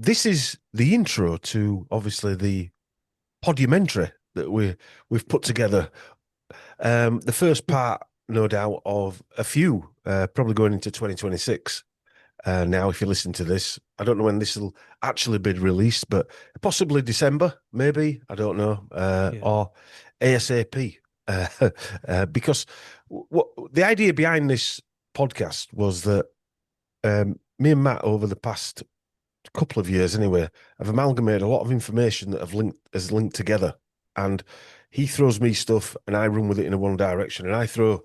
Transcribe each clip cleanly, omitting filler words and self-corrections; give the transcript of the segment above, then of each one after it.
this is the intro to obviously the podumentary that we've put together. The first part, no doubt, of a few, probably going into 2026. Now, if you listen to this, I don't know when this will actually be released, but possibly December, maybe, I don't know, Yeah. or ASAP. Because what the idea behind this podcast was that me and Matt, over the past couple of years anyway, have amalgamated a lot of information that has linked together. And he throws me stuff and I run with it in a one direction, and I throw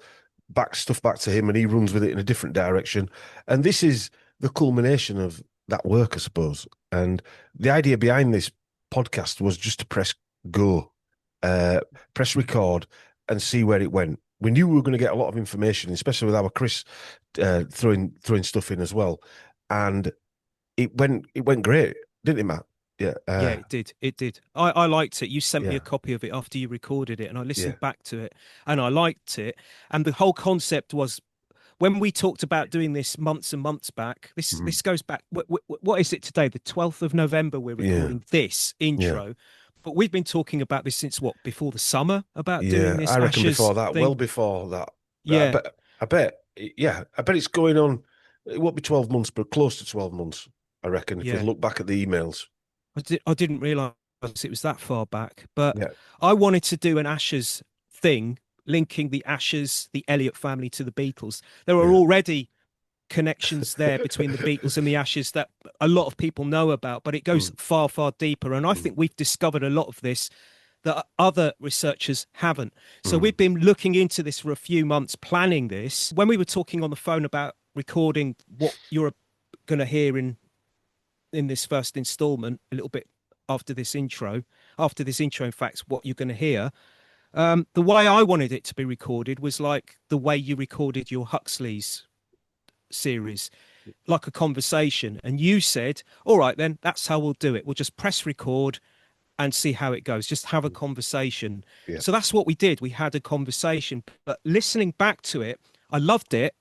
stuff back to him and he runs with it in a different direction. And this is the culmination of that work, I suppose. And the idea behind this podcast was just to press go, press record, and see where it went. We knew we were going to get a lot of information, especially with our Chris throwing stuff in as well. And it went great, didn't it, Matt? Yeah. Yeah, it did. It did. I liked it. You sent me Yeah. a copy of it after you recorded it, and I Yeah. listened back to it, and I liked it. And the whole concept was when we talked about doing this months and months back. This goes back. What is it today? The 12th of November. We're Yeah. recording this Yeah. intro, but we've been talking about this since what, before the summer, about doing Yeah. this I reckon Ashes before that, thing. well before that. Yeah, I bet, yeah, I bet it's going on. It won't be 12 months, but close to 12 months, I reckon, if we yeah. look back at the emails. I didn't realize it was that far back, but Yeah. I wanted to do an Ashes thing linking the Ashes, the Elliot family to the Beatles. There are Yeah. already connections there between the Beatles and the Ashes that a lot of people know about, but it goes far, far deeper. And I think we've discovered a lot of this that other researchers haven't. So we've been looking into this for a few months, planning this. When we were talking on the phone about recording what you're going to hear in this first installment, a little bit after this intro, in fact, what you're going to hear. The way I wanted it to be recorded was like the way you recorded your Huxley's series, like a conversation. And you said, all right, then that's how we'll do it. We'll just press record and see how it goes. Just have a conversation. Yeah. So that's what we did. We had a conversation, but listening back to it, I loved it.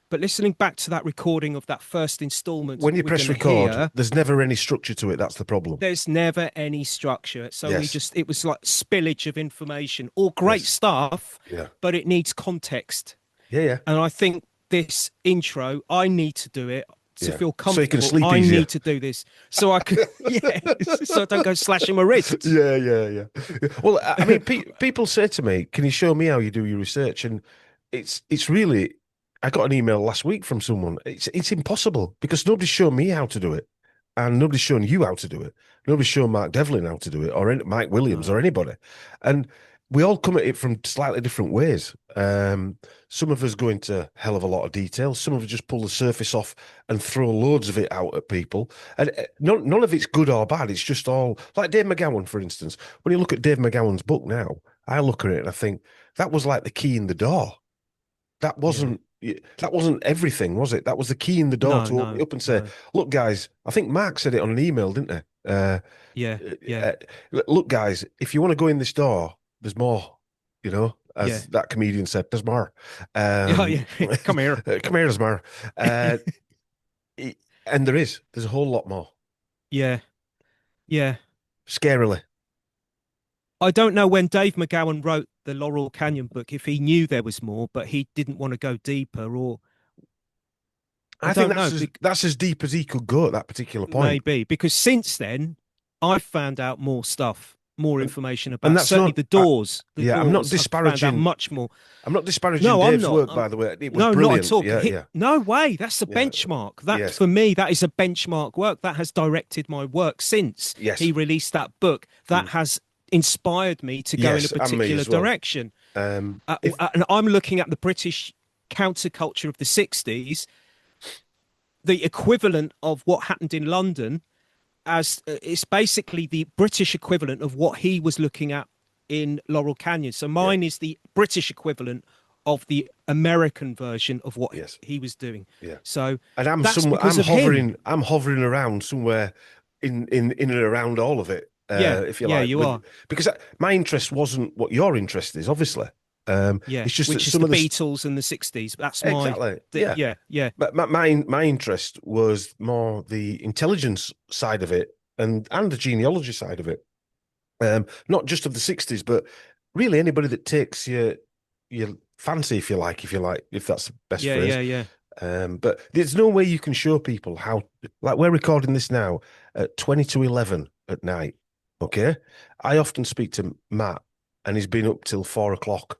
But listening back to that recording of that first installment, When you press record, there's never any structure to it. That's the problem. there's never any structure. So Yes. it was like spillage of information, all great Yes. stuff, Yeah. but it needs context. Yeah. Yeah. And I think this intro, I need to do it to Yeah. feel So you can comfortable. sleep I easier. need to do this so I can, yeah, so I don't go slashing my wrist. Yeah. Well, I mean, people say to me, "Can you show me how you do your research?" And it's really. I got an email last week from someone. It's impossible because nobody's shown me how to do it, and nobody's shown you how to do it. Nobody's shown Mark Devlin how to do it, or Mike Williams, No. or anybody. And we all come at it from slightly different ways. Some of us go into a hell of a lot of detail. Some of us just pull the surface off and throw loads of it out at people. And none of it's good or bad. It's just all like Dave McGowan, for instance. When you look at Dave McGowan's book now, I look at it and I think that was like the key in the door. That wasn't. That wasn't everything, was it? That was the key in the door to open it up and say, "Look, guys." I think Mark said it on an email, didn't he? Yeah. Look, guys, if you want to go in this door, there's more. You know, as that comedian said, there's more. Yeah. Come here. Come here, there's more. And there's a whole lot more. Yeah. Scarily. I don't know when Dave McGowan wrote the Laurel Canyon book, if he knew there was more, but he didn't want to go deeper, or I think that's as deep as he could go at that particular point. Maybe, because since then, I've found out more stuff, more information about that's certainly the doors. I'm not disparaging much more. I'm not disparaging Dave's work, by the way. It was brilliant. Not at all. No way. That's a benchmark. That for me, that is a benchmark work. That has directed my work since he released that book. That has inspired me to go in a particular direction. And I'm looking at the British counterculture of the 60s, the equivalent of what happened in London, as it's basically the British equivalent of what he was looking at in Laurel Canyon. So mine is the British equivalent of the American version of what he was doing. Yeah. So, and I'm hovering around somewhere in and around all of it. If you like, you are, because my interest wasn't what your interest is, obviously. Yeah, It's just that which is some the of the Beatles and the '60s. That's my exactly, yeah. yeah, yeah, But my interest was more the intelligence side of it and the genealogy side of it. Not just of the '60s, but really anybody that takes your fancy, if that's the best yeah, phrase. yeah, yeah, But there's no way you can show people how, like we're recording this now at 20 to 11 at night. Okay. I often speak to Matt and he's been up till 4 o'clock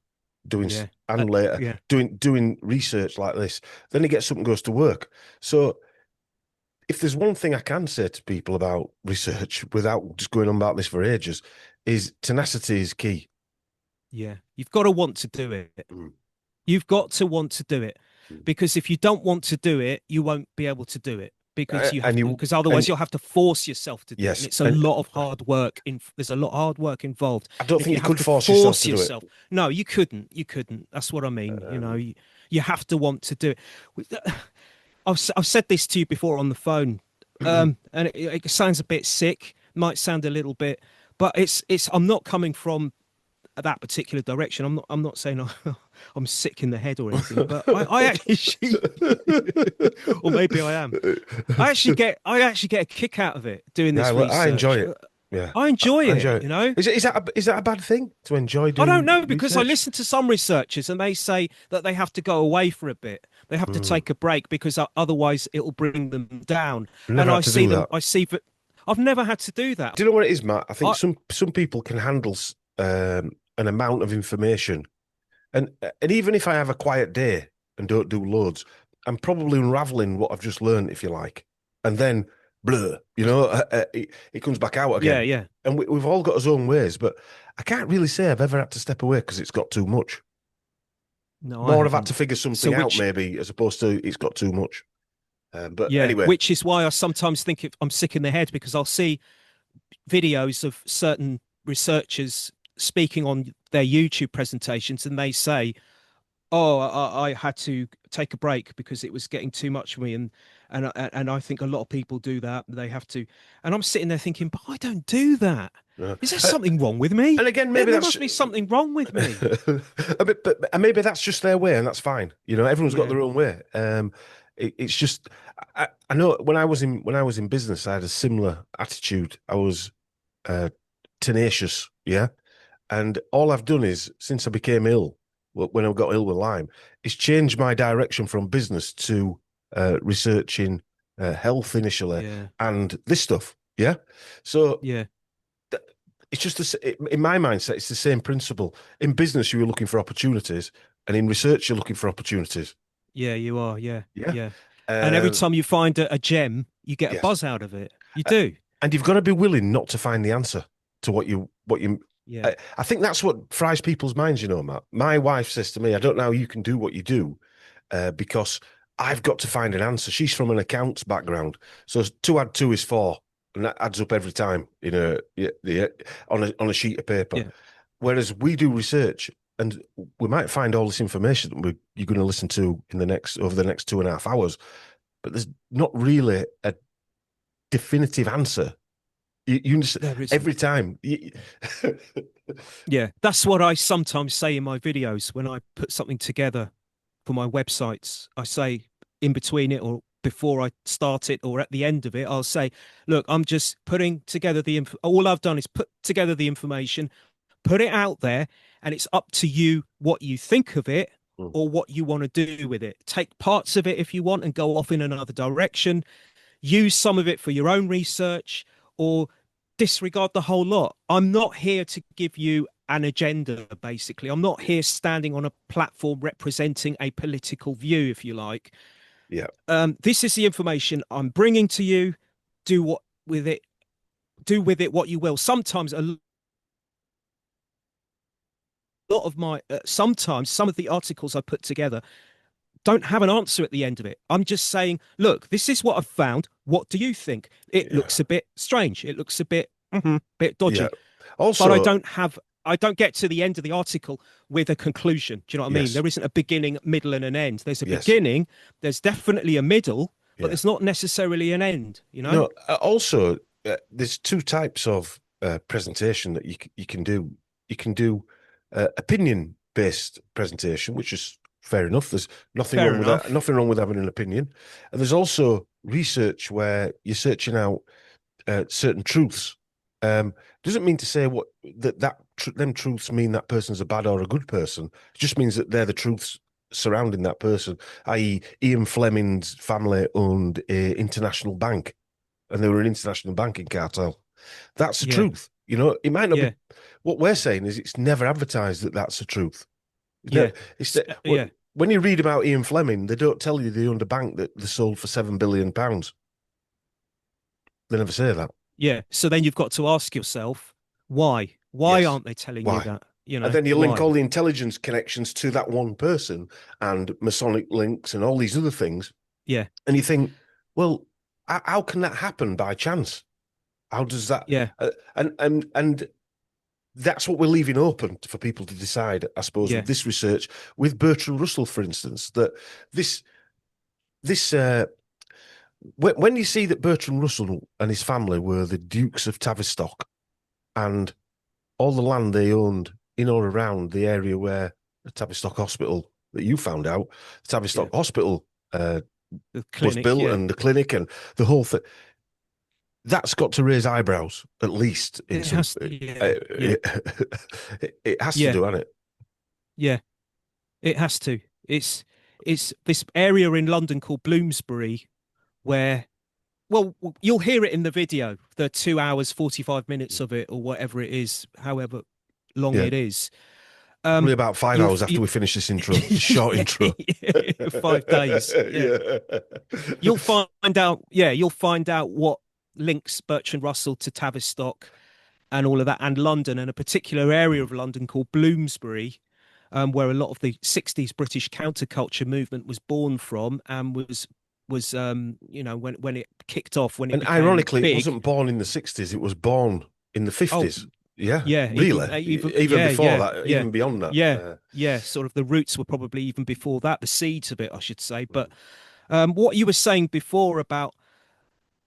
yeah, and later yeah. doing research like this. Then he gets up and goes to work. So if there's one thing I can say to people about research without just going on about this for ages, is tenacity is key. Yeah, you've got to want to do it. Mm. You've got to want to do it, Mm. because if you don't want to do it, you won't be able to do it, because you have And to, you because otherwise and you'll have to force yourself to do it, and yes, it's a and lot of hard work. There's a lot of hard work involved. I don't And if think you you have could to force yourself force to do it. yourself, no, you couldn't. You couldn't. That's what I mean. Um, You have to want to do it. I've said this to you before on the phone, and it sounds a bit sick, might sound a little bit, but it's. I'm not coming from that particular direction. I'm not saying I'm sick in the head or anything, but I actually, or maybe I am. I actually get a kick out of it doing yeah, this I enjoy research. it. Yeah, I enjoy I enjoy it. it. Is that a bad thing to enjoy I don't doing know, because I research? listen to some researchers and they say that they have to go away for a bit. They have to Mm. take a break because otherwise it will bring them down. I've And never I had to see do them. that. I see that. I've never had to do that. Do you know what it is, Matt? I think I some people can handle an amount of information, and even if I have a quiet day and don't do loads, I'm probably unraveling what I've just learned, if you like, and then blur, it comes back out yeah, again. yeah. And we've all got our own ways, but I can't really say I've ever had to step away because it's got too much. No, I More I've had to haven't. figure So something out, which maybe, as opposed to it's got too much. But Yeah, anyway, which is why I sometimes think I'm sick in the head, because I'll see videos of certain researchers speaking on their YouTube presentations, and they say, "Oh, I had to take a break because it was getting too much for me," and I think a lot of people do that. They have to, and I'm sitting there thinking, "But I don't do that. uh, Is there uh, something wrong with me? and again, There, maybe there that's must be something wrong with me." but maybe that's just their way, and that's fine. Everyone's got Yeah, their own way. It's just I know when I was in business, I had a similar attitude. I was uh, tenacious, yeah. And all I've done is since I became ill, when I got ill with Lyme, is change my direction from business to researching health initially yeah, and this stuff, yeah. So yeah, it's just in my mindset, it's the same principle. In business, you were looking for opportunities, and in research, you're looking for opportunities. yeah. You are, yeah, Yeah. yeah. And every Um, time you find a gem, you get a yes. buzz out of it. You do. And you've got to be willing not to find the answer to what you. Yeah. I think that's what fries people's minds, Matt. My wife says to me, "I don't know how you can do what you do, because I've got to find an answer." She's from an accounts background, so 2 + 2 is 4, and that adds up every time, on a sheet of paper. Yeah. Whereas we do research, and we might find all this information that you're going to listen to over the next 2.5 hours, but there's not really a definitive answer. You just, There isn't. every time. Yeah. That's what I sometimes say in my videos when I put something together for my websites. I say in between it, or before I start it, or at the end of it, I'll say, look, I'm just putting together all I've done is put together the information, put it out there, and it's up to you what you think of it Mm. or what you want to do with it. Take parts of it if you want and go off in another direction. Use some of it for your own research, or disregard the whole lot. I'm not here to give you an agenda, basically. I'm not here standing on a platform representing a political view, if you like. Yeah. This is the information I'm bringing to you. Do what with it. Do with it what you will. Sometimes a lot of sometimes some of the articles I put together don't have an answer at the end of it. I'm just saying, look, this is what I've found. What do you think? It Yeah. looks a bit strange. It looks a bit Yeah. dodgy. But Also, I don't get to the end of the article with a conclusion. Do you know what I mean? yes, There isn't a beginning, middle, and an end. There's a yes, beginning, there's definitely a middle, but yeah. there's not necessarily an end, you know? No, also, there's two types of presentation that you can do. You can do opinion based presentation, which is fair enough. There's nothing Fair wrong with that. enough. Nothing wrong with having an opinion. And there's also research where you're searching out certain truths. Doesn't mean to say them truths mean that person's a bad or a good person. It just means that they're the truths surrounding that person. I.e., Ian Fleming's family owned a international bank, and they were an international banking cartel. That's the Yeah. truth. You know, it might not Yeah. be. What we're saying is it's never advertised that that's the truth. Yeah. Yeah. When you read about Ian Fleming, they don't tell you they owned a bank that they sold for £7 billion. They never say that. Yeah. So then you've got to ask yourself, why? Why Yes. aren't they telling you Why? that? You And know, then you link why? all the intelligence connections to that one person and Masonic links and all these other things. Yeah. And you think, well, how can that happen by chance? How does that? Yeah. And that's what we're leaving open for people to decide, I suppose, Yeah. with this research, with Bertrand Russell, for instance, that this when you see that Bertrand Russell and his family were the Dukes of Tavistock, and all the land they owned in or around the area where the Tavistock Hospital that you found out, the Tavistock Hospital The was clinic. built, Yeah. and the clinic and the whole thing. That's got to raise eyebrows, at least in It some. has. Yeah. Yeah. It has to Yeah. do, hasn't it? Yeah. It has to. It's this area in London called Bloomsbury where, well, you'll hear it in the video, the 2 hours, 45 minutes of it, or whatever it is, however long Yeah. it is. Probably about 5 hours after you we finish this intro, short intro. 5 days. Yeah. You'll find out. Yeah, you'll find out what links Bertrand Russell to Tavistock and all of that, and London, and a particular area of London called Bloomsbury, where a lot of the '60s British counterculture movement was born from, and was when it kicked off, when it And became ironically, big. it wasn't born in the 60s, it was born in the 50s. Yeah, Yeah, really. Even before that, even beyond that. Sort of the roots were probably even before that, the seeds of it, I should say. But what you were saying before about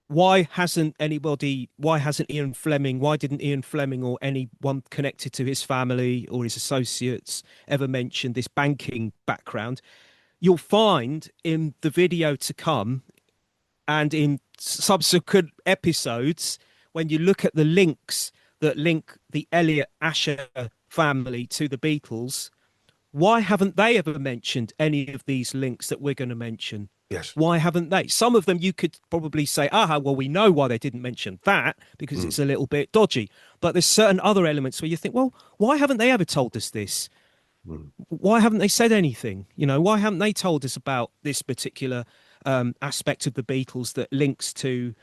why hasn't Ian Fleming, why didn't Ian Fleming or anyone connected to his family or his associates ever mention this banking background? You'll find in the video to come and in subsequent episodes, when you look at the links that link the Elliot Asher family to the Beatles, why haven't they ever mentioned any of these links that we're going to mention? Yes. Why haven't they? Some of them you could probably say, well, we know why they didn't mention that because it's a little bit dodgy. But there's certain other elements where you think, well, why haven't they ever told us this? Why haven't they said anything? You know, why haven't they told us about this particular aspect of the Beatles that links to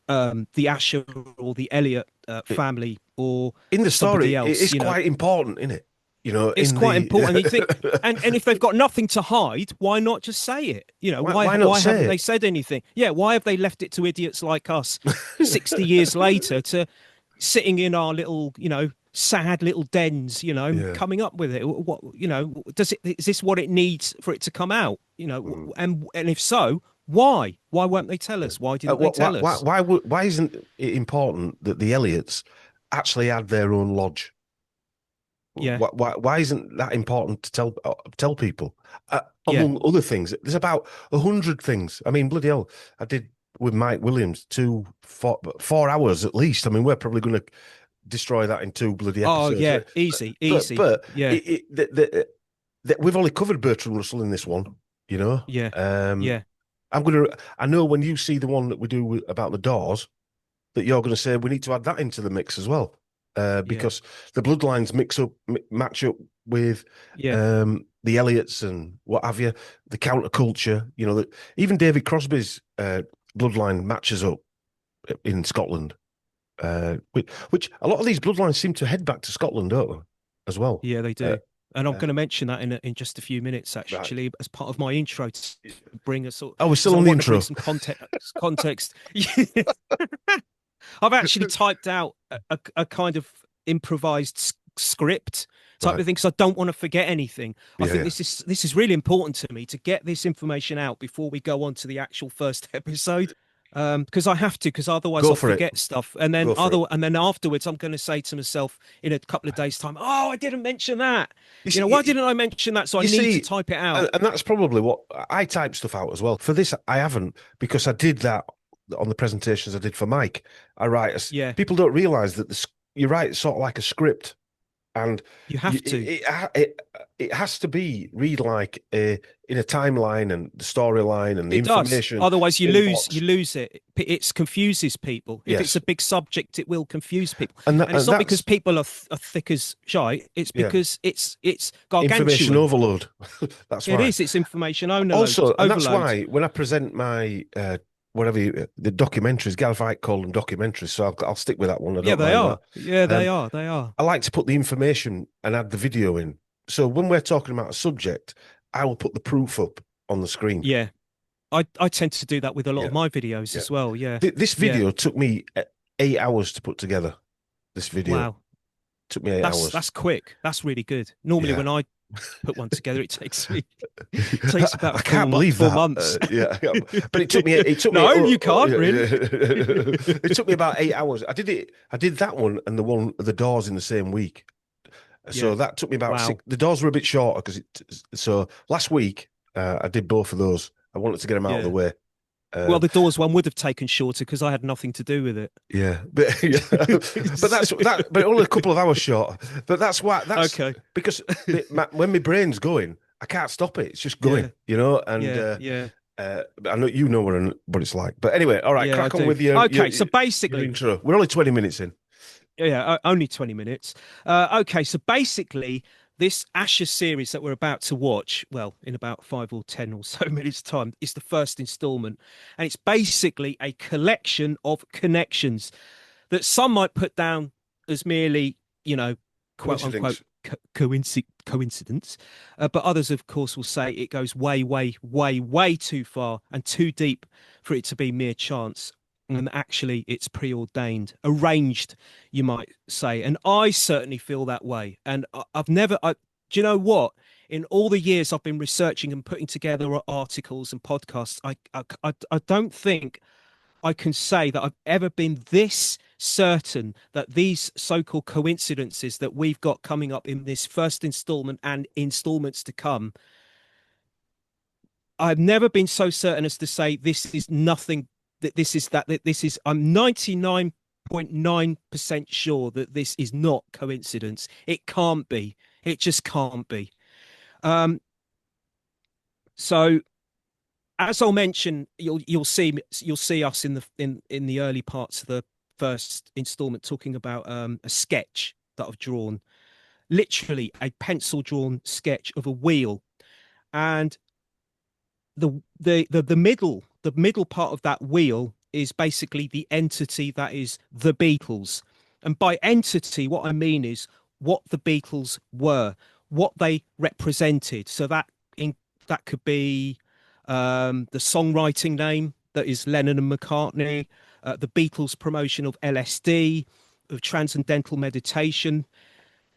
the Asher or the Elliot family or in the somebody story, else? it's quite important, isn't it? You know, It's quite important. You think, and if they've got nothing to hide, why not just say it? You know, why not say haven't it? they said anything? Yeah, why have they left it to idiots like us 60 years later to sitting in our little, sad little dens, coming up with it? What, is this what it needs for it to come out? And if so, why? Why won't they tell us? Why didn't they tell us? Why isn't it important that the Eliots actually had their own lodge? Yeah. Why isn't that important to tell people? Among other things, there's about 100 things. I mean, bloody hell, I did with Mike Williams 4 hours at least. I mean, we're probably going to destroy that in 2 bloody episodes. Oh yeah, easy. But yeah, we've only covered Bertrand Russell in this one. You know. Yeah. I know when you see the one that we do about the Doors, that you're going to say we need to add that into the mix as well. Because the bloodlines match up with the Eliots and what have you, the counterculture. You know, that even David Crosby's bloodline matches up in Scotland, which a lot of these bloodlines seem to head back to Scotland, don't they, as well? Yeah, they do. And I'm going to mention that in just a few minutes, actually, as part of my intro to bring a sort. Oh, we're still on the intro. Some context. I've actually typed out a kind of improvised script type of thing because I don't want to forget anything. I think this is really important to me to get this information out before we go on to the actual first episode. because I have to, because otherwise Go I'll for it. forget stuff. And then Go for it. afterwards, I'm going to say to myself in a couple of days' time, "Oh, I didn't mention that. You Why see, didn't I mention that?" So I you need to see, type it and, out. and that's probably what I type stuff out as well. For this, I haven't because I did that on the presentations I did for Mike. I write. Yeah, People don't realize that you write sort of like a script, and you you, have to. it has to be read like in a timeline and the storyline and the It does. information Otherwise, in box. you lose it. It confuses people. If it's Yes, a big subject, it will confuse people. And it's and not because that's people are thick as shite. It's yeah, because it's information gargantuan. overload. That's It why. is. It's information overload. Also, and that's Overload. why when I present my the documentaries, Gareth called them documentaries, so I'll stick with that one. I Yeah, don't they mind that. are. Yeah, they Um, are. They are. I like to put the information and add the video in. So when we're talking about a subject, I will put the proof up on the screen. Yeah, I tend to do that with a lot Yeah, of my videos yeah. as well. Yeah, This yeah. video took me 8 hours to put together. This video Wow, took me 8 hours. that's quick. That's really good. Normally, Yeah. when I put one together, it takes me it takes about I can't believe four that. months. Yeah, but it took me. It took me. No, you can't Yeah, really. yeah. It took me about 8 hours. I did it. I did that one and the doors in the same week. So Yeah. that took me about Wow. 6. The doors were a bit shorter because it. So last week I did both of those. I wanted to get them out of the Yeah. way. Well, Um, the Doors one would have taken shorter because I had nothing to do with it. yeah, but yeah. But that's that. But only a couple of hours short. But that's why. That's Okay. because when my brain's going, I can't stop it. It's just Yeah. going, you know. And Yeah. Yeah. I know you know what it's like. But anyway, all right, Yeah, I crack on do. with your Okay, so your basically, intro. We're only 20 minutes in. yeah, only 20 minutes. Okay, so basically, this Asher series that we're about to watch, well, in about 5 or 10 or so minutes' time, is the first installment. And it's basically a collection of connections that some might put down as merely, quote unquote, Coincidence. coincidence. But others, of course, will say it goes way, way, way, way too far and too deep for it to be mere chance. And actually, it's preordained, arranged, you might say. And I certainly feel that way. And I've never, do you know what? In all the years I've been researching and putting together articles and podcasts, I don't think I can say that I've ever been this certain that these so-called coincidences that we've got coming up in this first installment and installments to come, I've never been so certain as to say this is nothing, that this is, I'm 99.9% sure that this is not coincidence. It can't be. It just can't be. Um, so as I'll mention, you'll see us in the early parts of the first installment talking about a sketch that I've drawn, literally a pencil drawn sketch of a wheel, and the middle part of that wheel is basically the entity that is the Beatles. And by entity, what I mean is what the Beatles were, what they represented. So that could be the songwriting name that is Lennon and McCartney, the Beatles promotion of LSD, of transcendental meditation,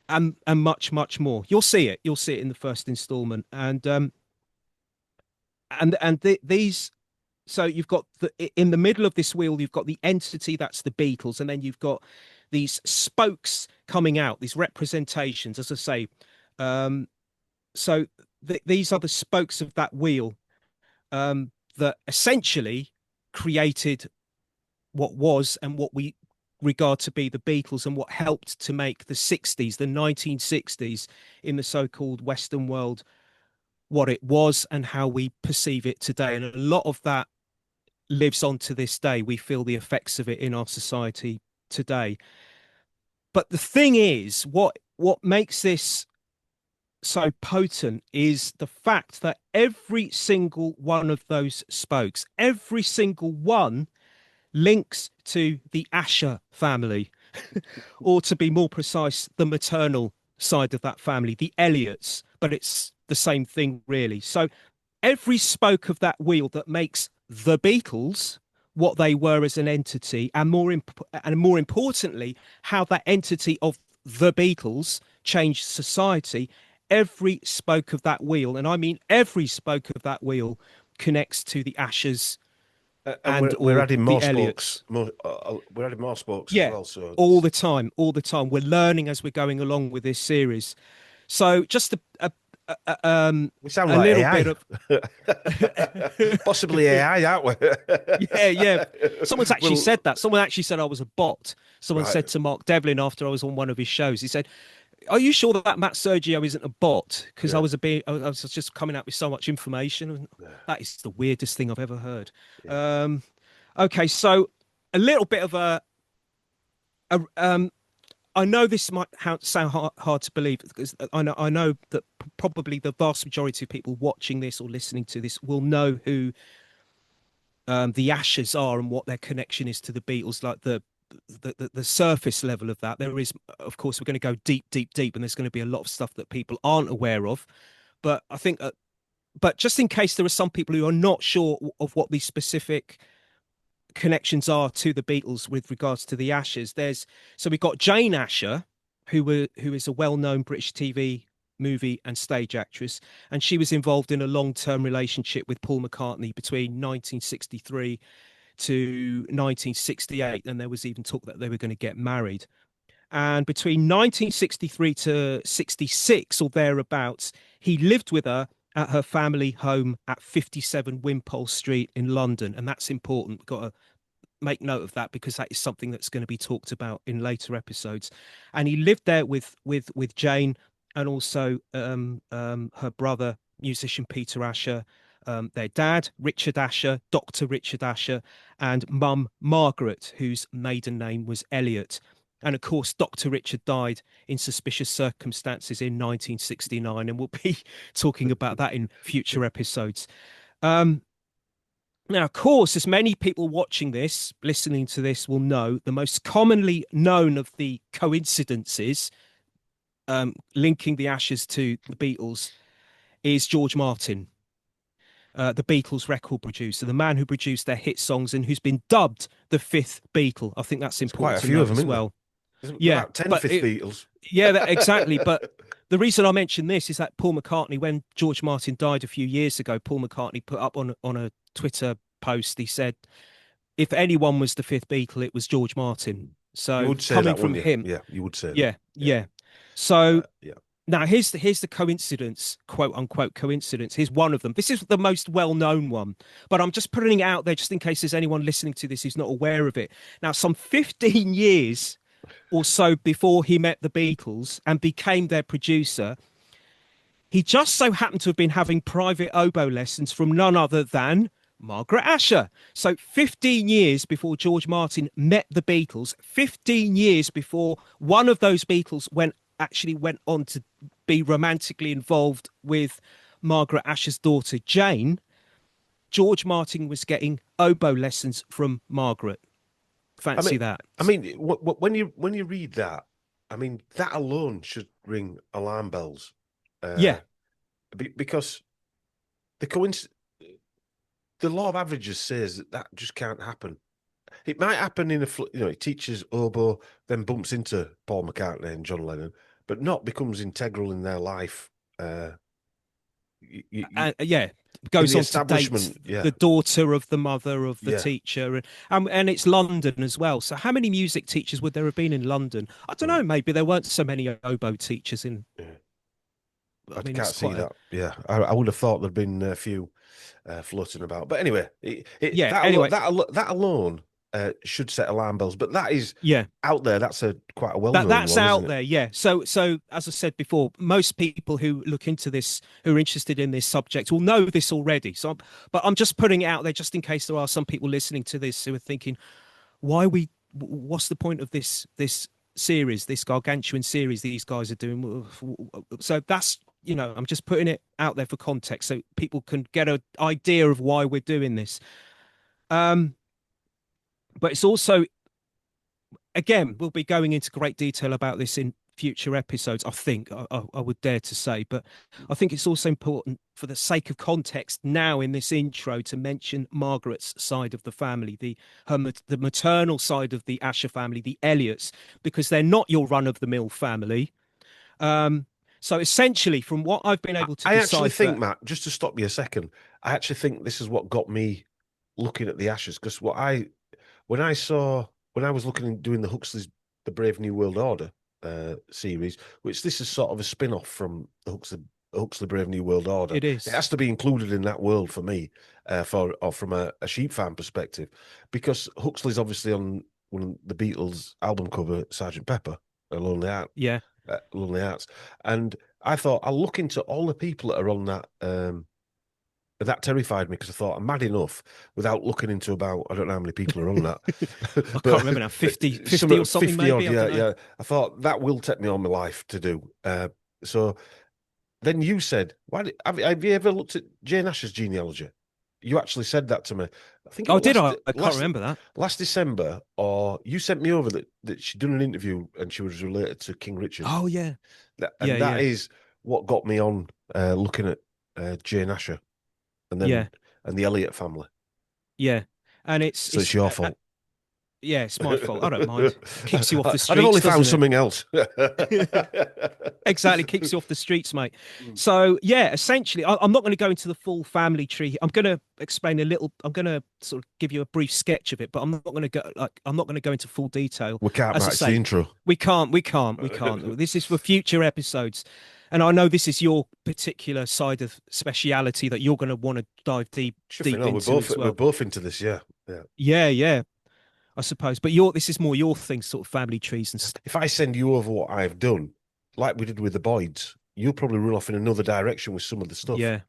and much much more. You'll see it. You'll see it in the first installment, these. So you've got in the middle of this wheel, you've got the entity that's the Beatles, and then you've got these spokes coming out, these representations, as I say. So these are the spokes of that wheel that essentially created what was and what we regard to be the Beatles, and what helped to make the 60s, the 1960s in the so-called Western world, what it was and how we perceive it today. And a lot of that lives on to this day. We feel the effects of it in our society today. But the thing is, what makes this so potent is the fact that every single one of those spokes, every single one links to the Asher family, or to be more precise, the maternal side of that family, the Eliots, but it's the same thing really. So every spoke of that wheel that makes the Beatles what they were as an entity, and more importantly, how that entity of the Beatles changed society, every spoke of that wheel, and I mean every spoke of that wheel, connects to the Ashers And and we're or adding the more spokes. Eliots. We're adding more spokes as Yeah, well. So all the time, all the time. We're learning as we're going along with this series. So just we sound a like little bit AI, of possibly AI, aren't we? yeah, yeah. Someone's actually Well, said that. Someone actually said I was a bot. Someone right. said to Mark Devlin after I was on one of his shows, he said, "Are you sure that Matt Sergiou isn't a bot?" Because Yeah. I was just coming out with so much information. And Yeah. that is the weirdest thing I've ever heard. Yeah. Um, okay, so a little bit of a I know this might sound hard to believe because I know that probably the vast majority of people watching this or listening to this will know who the Ashes are and what their connection is to the Beatles, like the surface level of that. There is, of course, we're going to go deep, deep, deep, and there's going to be a lot of stuff that people aren't aware of. But I think, but just in case there are some people who are not sure of what these specific connections are to the Beatles with regards to the Ashes, so we've got Jane Asher, who is a well-known British TV movie and stage actress, and she was involved in a long-term relationship with Paul McCartney between 1963 to 1968, and there was even talk that they were going to get married. And between 1963 to 66 or thereabouts, he lived with her at her family home at 57 Wimpole Street in London. And that's important. We've got to make note of that because that is something that's going to be talked about in later episodes. And he lived there with Jane and also her brother, musician Peter Asher, their dad, Richard Asher, Dr. Richard Asher, and mum, Margaret, whose maiden name was Elliot. And of course, Dr. Richard died in suspicious circumstances in 1969, and we'll be talking about that in future episodes. Um, Now, of course, as many people watching this, listening to this, will know, the most commonly known of the coincidences linking the Ashes to the Beatles is George Martin, the Beatles record producer, the man who produced their hit songs and who's been dubbed the fifth Beatle. I think that's There's quite important a to few of note them, as isn't there? well. There's Yeah, about 10 but fifth Beatles. yeah, exactly. But the reason I mention this is that Paul McCartney, when George Martin died a few years ago, Paul McCartney put up on a Twitter post, he said, if anyone was the fifth Beatle, it was George Martin. You So would say coming that, from wouldn't you? him, Yeah, you would say that. yeah, Yeah. yeah. So Yeah. now here's the coincidence, quote unquote coincidence. Here's one of them. This is the most well known one, but I'm just putting it out there just in case there's anyone listening to this who's not aware of it. Now, some 15 years or so before he met the Beatles and became their producer, he just so happened to have been having private oboe lessons from none other than Margaret Asher. So 15 years before George Martin met the Beatles, 15 years before one of those Beatles went on to be romantically involved with Margaret Asher's daughter Jane, George Martin was getting oboe lessons from Margaret. I Fancy mean, that. when you read that, I mean, that alone should ring alarm bells, Yeah. because the coinc the law of averages says that that just can't happen. It might happen he teaches oboe, then bumps into Paul McCartney and John Lennon, but not becomes integral in their life. Yeah, In goes the on to date establishment, yeah, the daughter of the mother of the yeah. teacher, and it's London as well. So how many music teachers would there have been in London? I don't Mm, know. Maybe there weren't so many oboe teachers in. yeah. I I mean, it's can't see quite a that. Yeah, I would have thought there'd been a few floating about. But anyway, yeah. Anyway, that alone should set alarm bells. But that is yeah. out there. That's a quite a well-known That's one, isn't out it? there, yeah. So as I said before, most people who look into this, who are interested in this subject, will know this already. But I'm just putting it out there just in case there are some people listening to this who are thinking, what's the point of this series, this gargantuan series these guys are doing? So that's I'm just putting it out there for context so people can get an idea of why we're doing this. But it's also, again, we'll be going into great detail about this in future episodes. I think I would dare to say, but I think it's also important for the sake of context now in this intro to mention Margaret's side of the family, the maternal side of the Asher family, the Eliots, because they're not your run-of-the-mill family. So essentially, from what I've been able to I actually think, decipher, Matt, just to stop you a second, I actually think this is what got me looking at the ashes, because when I was looking and doing the Brave New World Order series, which this is sort of a spin-off from the Huxley Brave New World Order. It It is. has to be included in that world for me, from a sheep farm perspective, because Huxley's obviously on one of the Beatles album cover, Sergeant Pepper, A Lonely Heart, Yeah. Lonely Hearts, and I thought I'll look into all the people that are on that. That terrified me because I thought I'm mad enough without looking into about, I don't know how many people are on that, I can't but remember now, 50 some or something 50 maybe. odd, I yeah, don't know. yeah. I thought that will take me on my life to do. So then you said, have you ever looked at Jane Ash's genealogy? You actually said that to me. I think it Oh, was did I? I can't remember that. last December, or you sent me over that she'd done an interview and she was related to King Richard. Oh, yeah. And Yeah, that yeah. is what got me on looking at Jane Asher Yeah. and the Elliot family. Yeah. And So it's your fault. yeah, it's my fault. I don't mind. Keeps you off the I'd have only streets, found doesn't something else. it? Exactly, keeps you off the streets, mate. Mm. So yeah, essentially, I'm not going to go into the full family tree. I'm going to explain a little. I'm going to sort of give you a brief sketch of it, but I'm not going to go I'm not going to go into full detail. We can't, As I Matt. It's the say, intro. we can't. This is for future episodes, and I know this is your particular side of speciality that you're going to want to dive deep No, into as we're well. both into this, yeah. Yeah, yeah, I suppose. But this is more your thing, sort of family trees and stuff. If I send you over what I've done, like we did with the Boyds, you'll probably run off in another direction with some of the stuff. Yeah,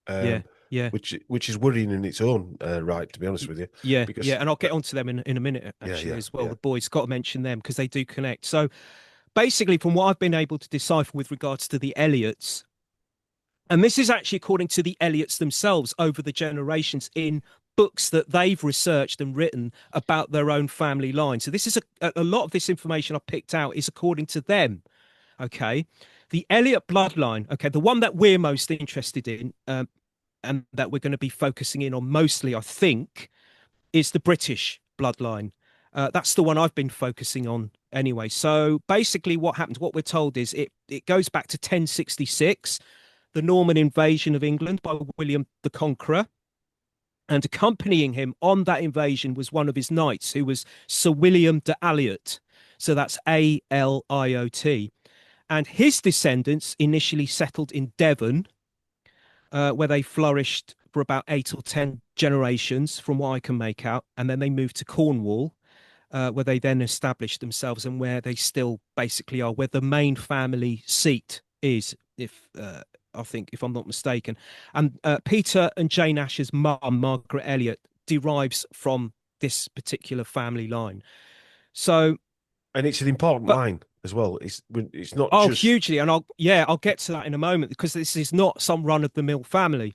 yeah, yeah. Which is worrying in its own right, to be honest with you. Yeah, Because yeah, and I'll get onto them in a minute actually as well. yeah. The boys got to mention them because they do connect. So basically, from what I've been able to decipher with regards to the Eliots, and this is actually according to the Eliots themselves over the generations in books that they've researched and written about their own family line. So this is a lot of this information I picked out is according to them. Okay, the Eliot bloodline. Okay, the one that we're most interested in. And that we're going to be focusing in on mostly, I think, is the British bloodline. That's the one I've been focusing on anyway. So basically, what happened, what we're told is it goes back to 1066, the Norman invasion of England by William the Conqueror. And accompanying him on that invasion was one of his knights, who was Sir William de Aliot. So that's Aliot. And his descendants initially settled in Devon, where they flourished for about 8 or 10 generations, from what I can make out. And then they moved to Cornwall, where they then established themselves and where they still basically are, where the main family seat is, if I think, if I'm not mistaken. And Peter and Jane Asher's mum, Margaret Elliot, derives from this particular family line. So, and it's an important line as well. It's not just hugely, and I'll get to that in a moment, because this is not some run of the mill family.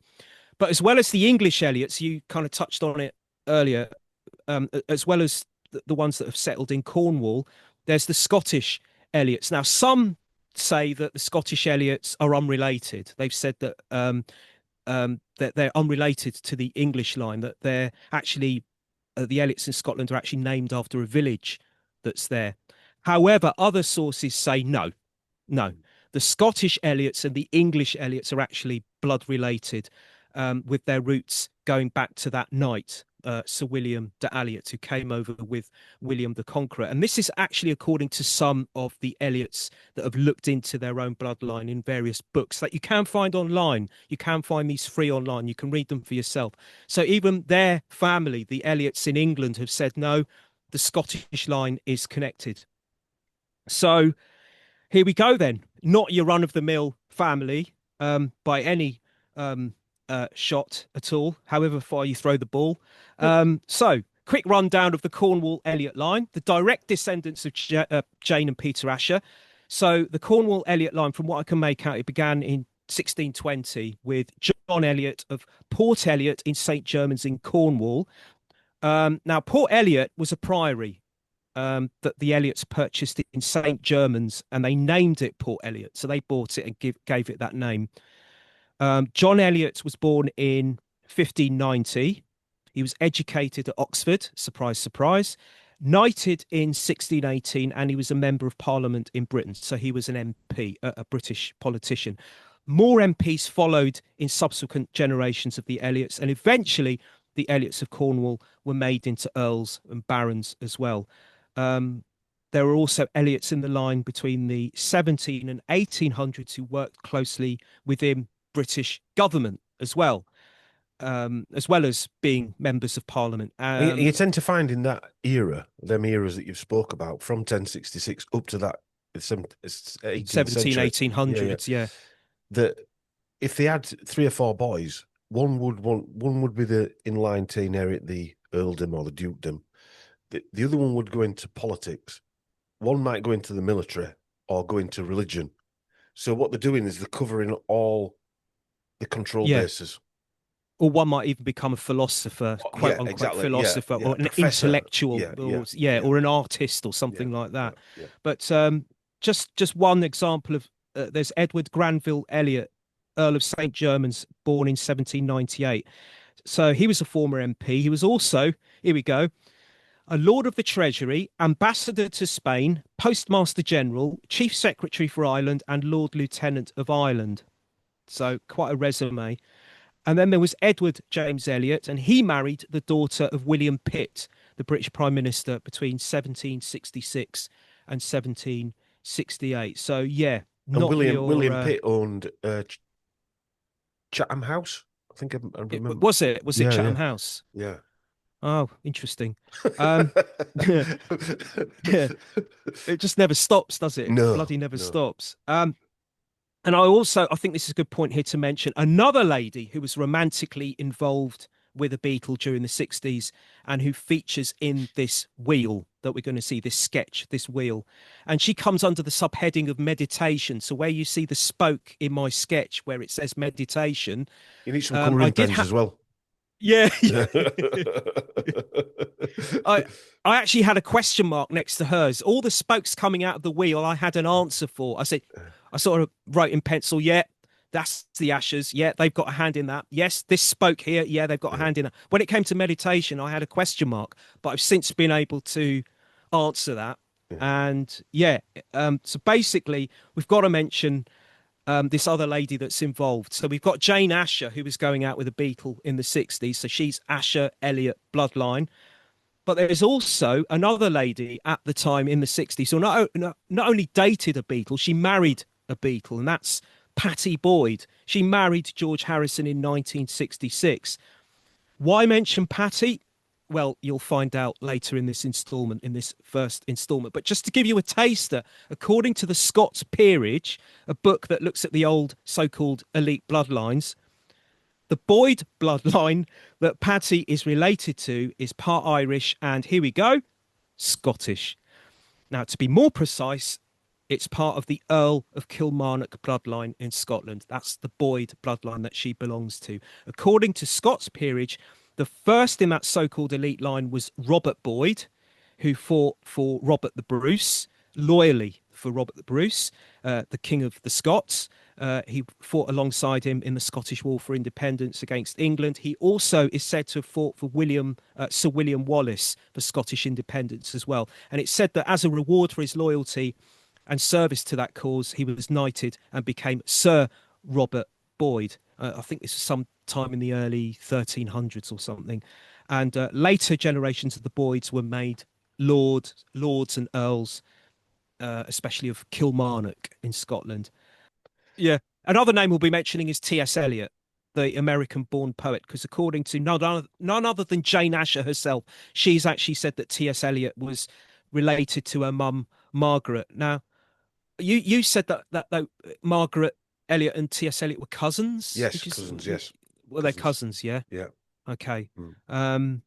But as well as the English Eliots, you kind of touched on it earlier, as well as the ones that have settled in Cornwall, there's the Scottish Eliots. Now, some say that the Scottish Eliots are unrelated. They've said that that they're unrelated to the English line, that they're actually the Eliots in Scotland are actually named after a village that's there. However, other sources say no. The Scottish Eliots and the English Eliots are actually blood related, with their roots going back to that knight, Sir William de Aliot, who came over with William the Conqueror. And this is actually according to some of the Eliots that have looked into their own bloodline in various books that you can find online. You can find these free online. You can read them for yourself. So even their family, the Eliots in England, have said, no, the Scottish line is connected. So here we go then. Not your run-of-the-mill family by any shot at all, however far you throw the ball. So, quick rundown of the Cornwall Elliot line, the direct descendants of Jane and Peter Asher. So, the Cornwall Elliot line, from what I can make out, it began in 1620 with John Elliot of Port Elliot in St. Germans in Cornwall. Now, Port Elliot was a priory that the Eliots purchased in St. Germans, and they named it Port Elliot. So they bought it and gave it that name. John Elliot was born in 1590. He was educated at Oxford, surprise, surprise, knighted in 1618, and he was a member of Parliament in Britain. So he was an MP, a British politician. More MPs followed in subsequent generations of the Eliots, and eventually the Eliots of Cornwall were made into earls and barons as well. Um, there were also Eliots in the line between the 17 and 1800s who worked closely within British government as well as being members of Parliament. You tend to find in that era, them eras that you've spoke about, from 1066 up to that 18th 17, century, 1800s, yeah. that if they had 3 or 4 boys, one would be the inline to inherit the earldom or the dukedom. The other one would go into politics. One might go into the military or go into religion. So what they're doing is they're covering all the control bases. Or one might even become a philosopher, quote unquote philosopher, or an professor. intellectual, or an artist or something like that. But just one example of there's Edward Granville Elliot, Earl of St. Germans, born in 1798. So he was a former MP. He was also, here we go, a Lord of the Treasury, Ambassador to Spain, Postmaster General, Chief Secretary for Ireland, and Lord Lieutenant of Ireland. So quite a resume. And then there was Edward James Eliot, and he married the daughter of William Pitt, the British Prime Minister, between 1766 and 1768. So, yeah. And William Pitt owned Chatham House, I think I remember. Was it Chatham House? Yeah. Oh, interesting. Yeah. It just never stops, does it? No, Bloody never stops. And I think this is a good point here to mention another lady who was romantically involved with a Beatle during the 60s and who features in this wheel that we're going to see, this sketch, this wheel. And she comes under the subheading of meditation. So where you see the spoke in my sketch where it says meditation. You need some colouring pens as well. Yeah. I actually had a question mark next to hers. All the spokes coming out of the wheel, I had an answer for. I sort of wrote in pencil, yeah, that's the ashes. Yeah, they've got a hand in that. Yes, this spoke here. Yeah, they've got a hand in that. When it came to meditation, I had a question mark, but I've since been able to answer that. And so basically, we've got to mention this other lady that's involved. So we've got Jane Asher, who was going out with a Beatle in the 60s. So she's Asher Elliot bloodline. But there's also another lady at the time in the 60s who not only dated a Beatle, she married a Beatle, and that's Patty Boyd. She married George Harrison in 1966. Why mention Patty? Well, you'll find out later in this installment, in this first installment. But just to give you a taster, according to the Scots Peerage, a book that looks at the old so-called elite bloodlines, the Boyd bloodline that Patty is related to is part Irish and, here we go, Scottish. Now, to be more precise, it's part of the Earl of Kilmarnock bloodline in Scotland. That's the Boyd bloodline that she belongs to. According to Scots Peerage, the first in that so-called elite line was Robert Boyd, who fought for Robert the Bruce, loyally for Robert the Bruce, the King of the Scots. He fought alongside him in the Scottish War for Independence against England. He also is said to have fought for Sir William Wallace for Scottish independence as well. And it's said that as a reward for his loyalty and service to that cause, he was knighted and became Sir Robert Boyd. I think this was sometime in the early 1300s or something. And later generations of the Boyds were made lords and earls, especially of Kilmarnock in Scotland. Yeah. Another name we'll be mentioning is T.S. Eliot, the American-born poet, because according to none other than Jane Asher herself, she's actually said that T.S. Eliot was related to her mum, Margaret. Now, you said that Margaret Eliot and T.S. Eliot were cousins? Yes, cousins, yes. Well, they're cousins, yeah? Yeah. Okay. And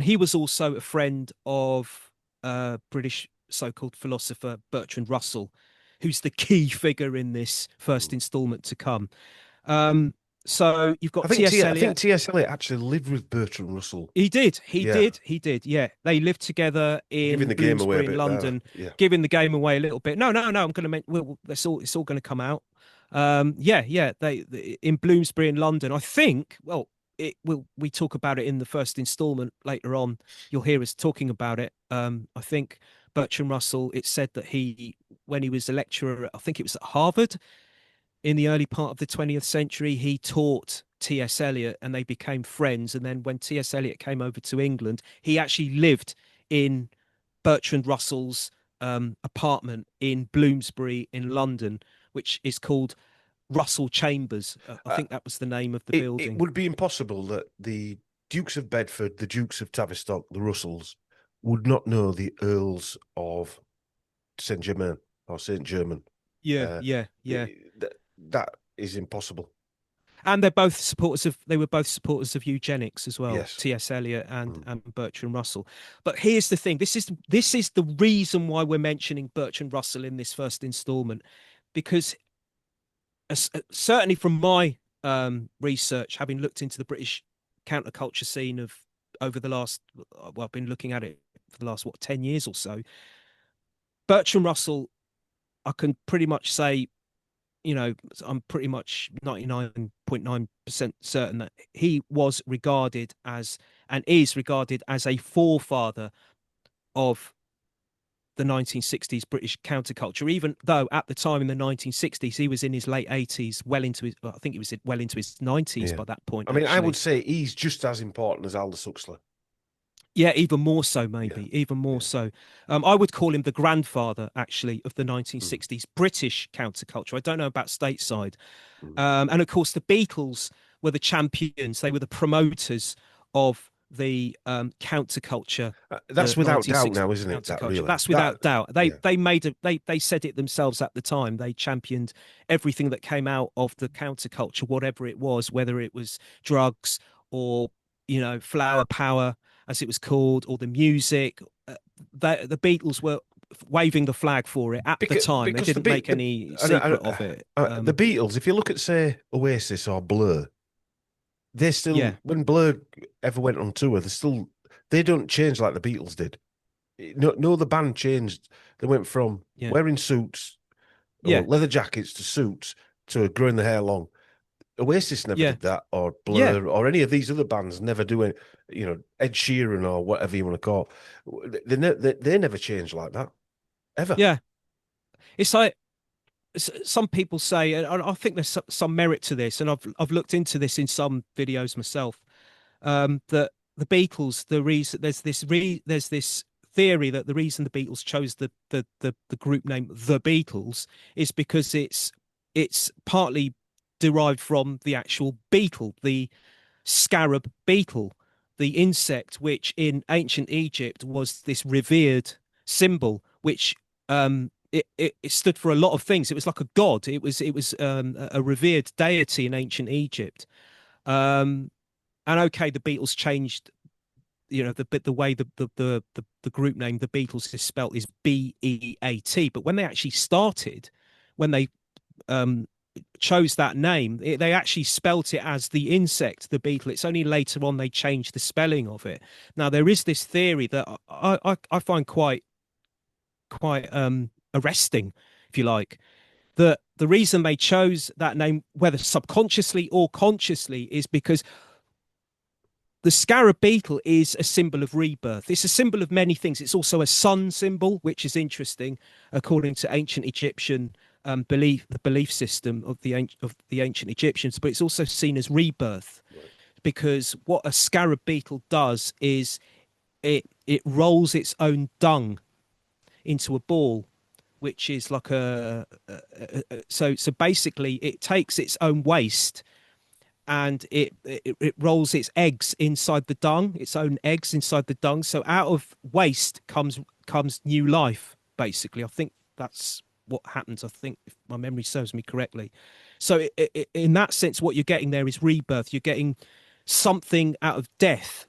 he was also a friend of British so-called philosopher Bertrand Russell, who's the key figure in this first installment to come. So you've got T.S. Eliot. I think T.S. Eliot actually lived with Bertrand Russell. He did. He did. Yeah. They lived together in Bloomsbury in London, giving the game away a little bit. No. I'm going to it's all going to come out. They in Bloomsbury in London. I think, we talk about it in the first installment later on. You'll hear us talking about it. I think Bertrand Russell, it said that when he was a lecturer, I think it was at Harvard in the early part of the 20th century, he taught T.S. Eliot, and they became friends. And then when T.S. Eliot came over to England, he actually lived in Bertrand Russell's apartment in Bloomsbury in London, which is called Russell Chambers. I Uh, think that was the name of the it building. would be impossible that the Dukes of Bedford, the Dukes of Tavistock, the Russells would not know the Earls of Saint Germain or Saint Germain. Yeah, Uh, yeah, yeah. that is impossible. And they're both supporters of they were both supporters of eugenics as well, Yes. T.S. Eliot Mm. and Bertrand Russell. But here's the thing: this is the reason why we're mentioning Bertrand Russell in this first installment, because certainly from my research, having looked into the British counterculture scene of over the last, well, I've been looking at it for the last 10 years or so. Bertrand Russell, I can pretty much say, I'm pretty much 99.9% certain that he was regarded as and is regarded as a forefather of the 1960s British counterculture, even though at the time in the 1960s, he was in his late 80s, I think he was well into his 90s Yeah. by that point, I mean, I would actually. say he's just as important as Aldous Huxley. Yeah, even more so, Yeah. maybe, even more Yeah. so. I would call him the grandfather, actually, of the Mm. 1960s British counterculture. I don't know about stateside. Mm. And of course, the Beatles were the champions. They were the promoters of the counterculture, That's the without doubt 1960s now, isn't it? That counterculture. really, That's that, without doubt. They yeah. they made they said it themselves at the time. They championed everything that came out of the counterculture, whatever it was, whether it was drugs or flower power, as it was called, or the music. The Beatles were waving the flag for it at the time. They Because didn't make any and, secret of it. the Beatles, if you look at say Oasis or Blur, they still Yeah, when Blur ever went on tour, they don't change like the Beatles did. No, the band changed. They went from yeah, wearing suits or yeah, leather jackets to suits to growing the hair long. Oasis never yeah, did that, or yeah, Blur, or any of these other bands never do it. Ed Sheeran or whatever you want to call it. They never change like that ever. yeah. It's like some people say, and I think there's some merit to this, and I've looked into this in some videos myself. That the Beatles, the reason there's this theory that the reason the Beatles chose the group name the Beatles is because it's partly derived from the actual beetle, the scarab beetle, the insect, which in ancient Egypt was this revered symbol, which it stood for a lot of things. It was like a god. It was a revered deity in ancient Egypt. Um, and okay, the Beatles changed. The way the group name the Beatles is spelt is Beat, but when they actually started, when they um chose that name, they actually spelt it as the insect, the beetle. It's only later on they changed the spelling of it. Now there is this theory that I find quite arresting, if you like, that the reason they chose that name, whether subconsciously or consciously, is because the scarab beetle is a symbol of rebirth. It's a symbol of many things. It's also a sun symbol, which is interesting, according to ancient Egyptian the belief system of the ancient Egyptians. But it's also seen as rebirth, Right. because what a scarab beetle does is it rolls its own dung into a ball, which is like so basically it takes its own waste and it rolls its eggs inside the dung, its own eggs inside the dung. So out of waste comes new life. Basically, I think that's what happens. I think, if my memory serves me correctly. So in that sense, what you're getting there is rebirth. You're getting something out of death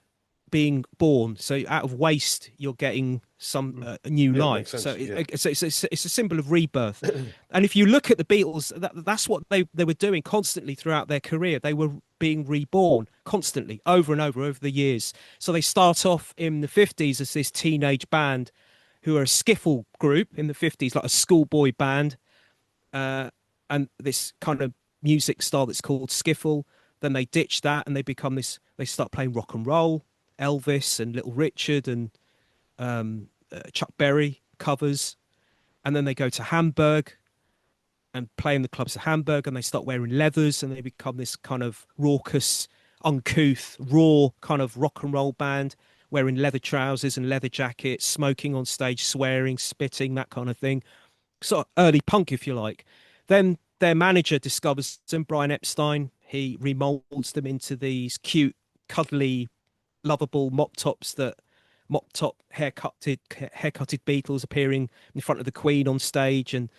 being born. So out of waste, you're getting some new Yeah, it makes life. So sense. Yeah. it's a symbol of rebirth. And if you look at the Beatles, that's what they were doing constantly throughout their career. They were being reborn constantly, over and over the years. So they start off in the 50s as this teenage band who are a skiffle group in the 50s, like a schoolboy band, and this kind of music style that's called skiffle. Then they ditch that and they become this. They start playing rock and roll, Elvis and Little Richard and Chuck Berry covers, and then they go to Hamburg and play in the clubs of Hamburg, and they start wearing leathers, and they become this kind of raucous, uncouth, raw kind of rock and roll band, wearing leather trousers and leather jackets, smoking on stage, swearing, spitting, that kind of thing. Sort of early punk, if you like. Then their manager discovers them, Brian Epstein. He remolds them into these cute, cuddly, lovable mop top haircutted Beatles appearing in front of the Queen on stage, and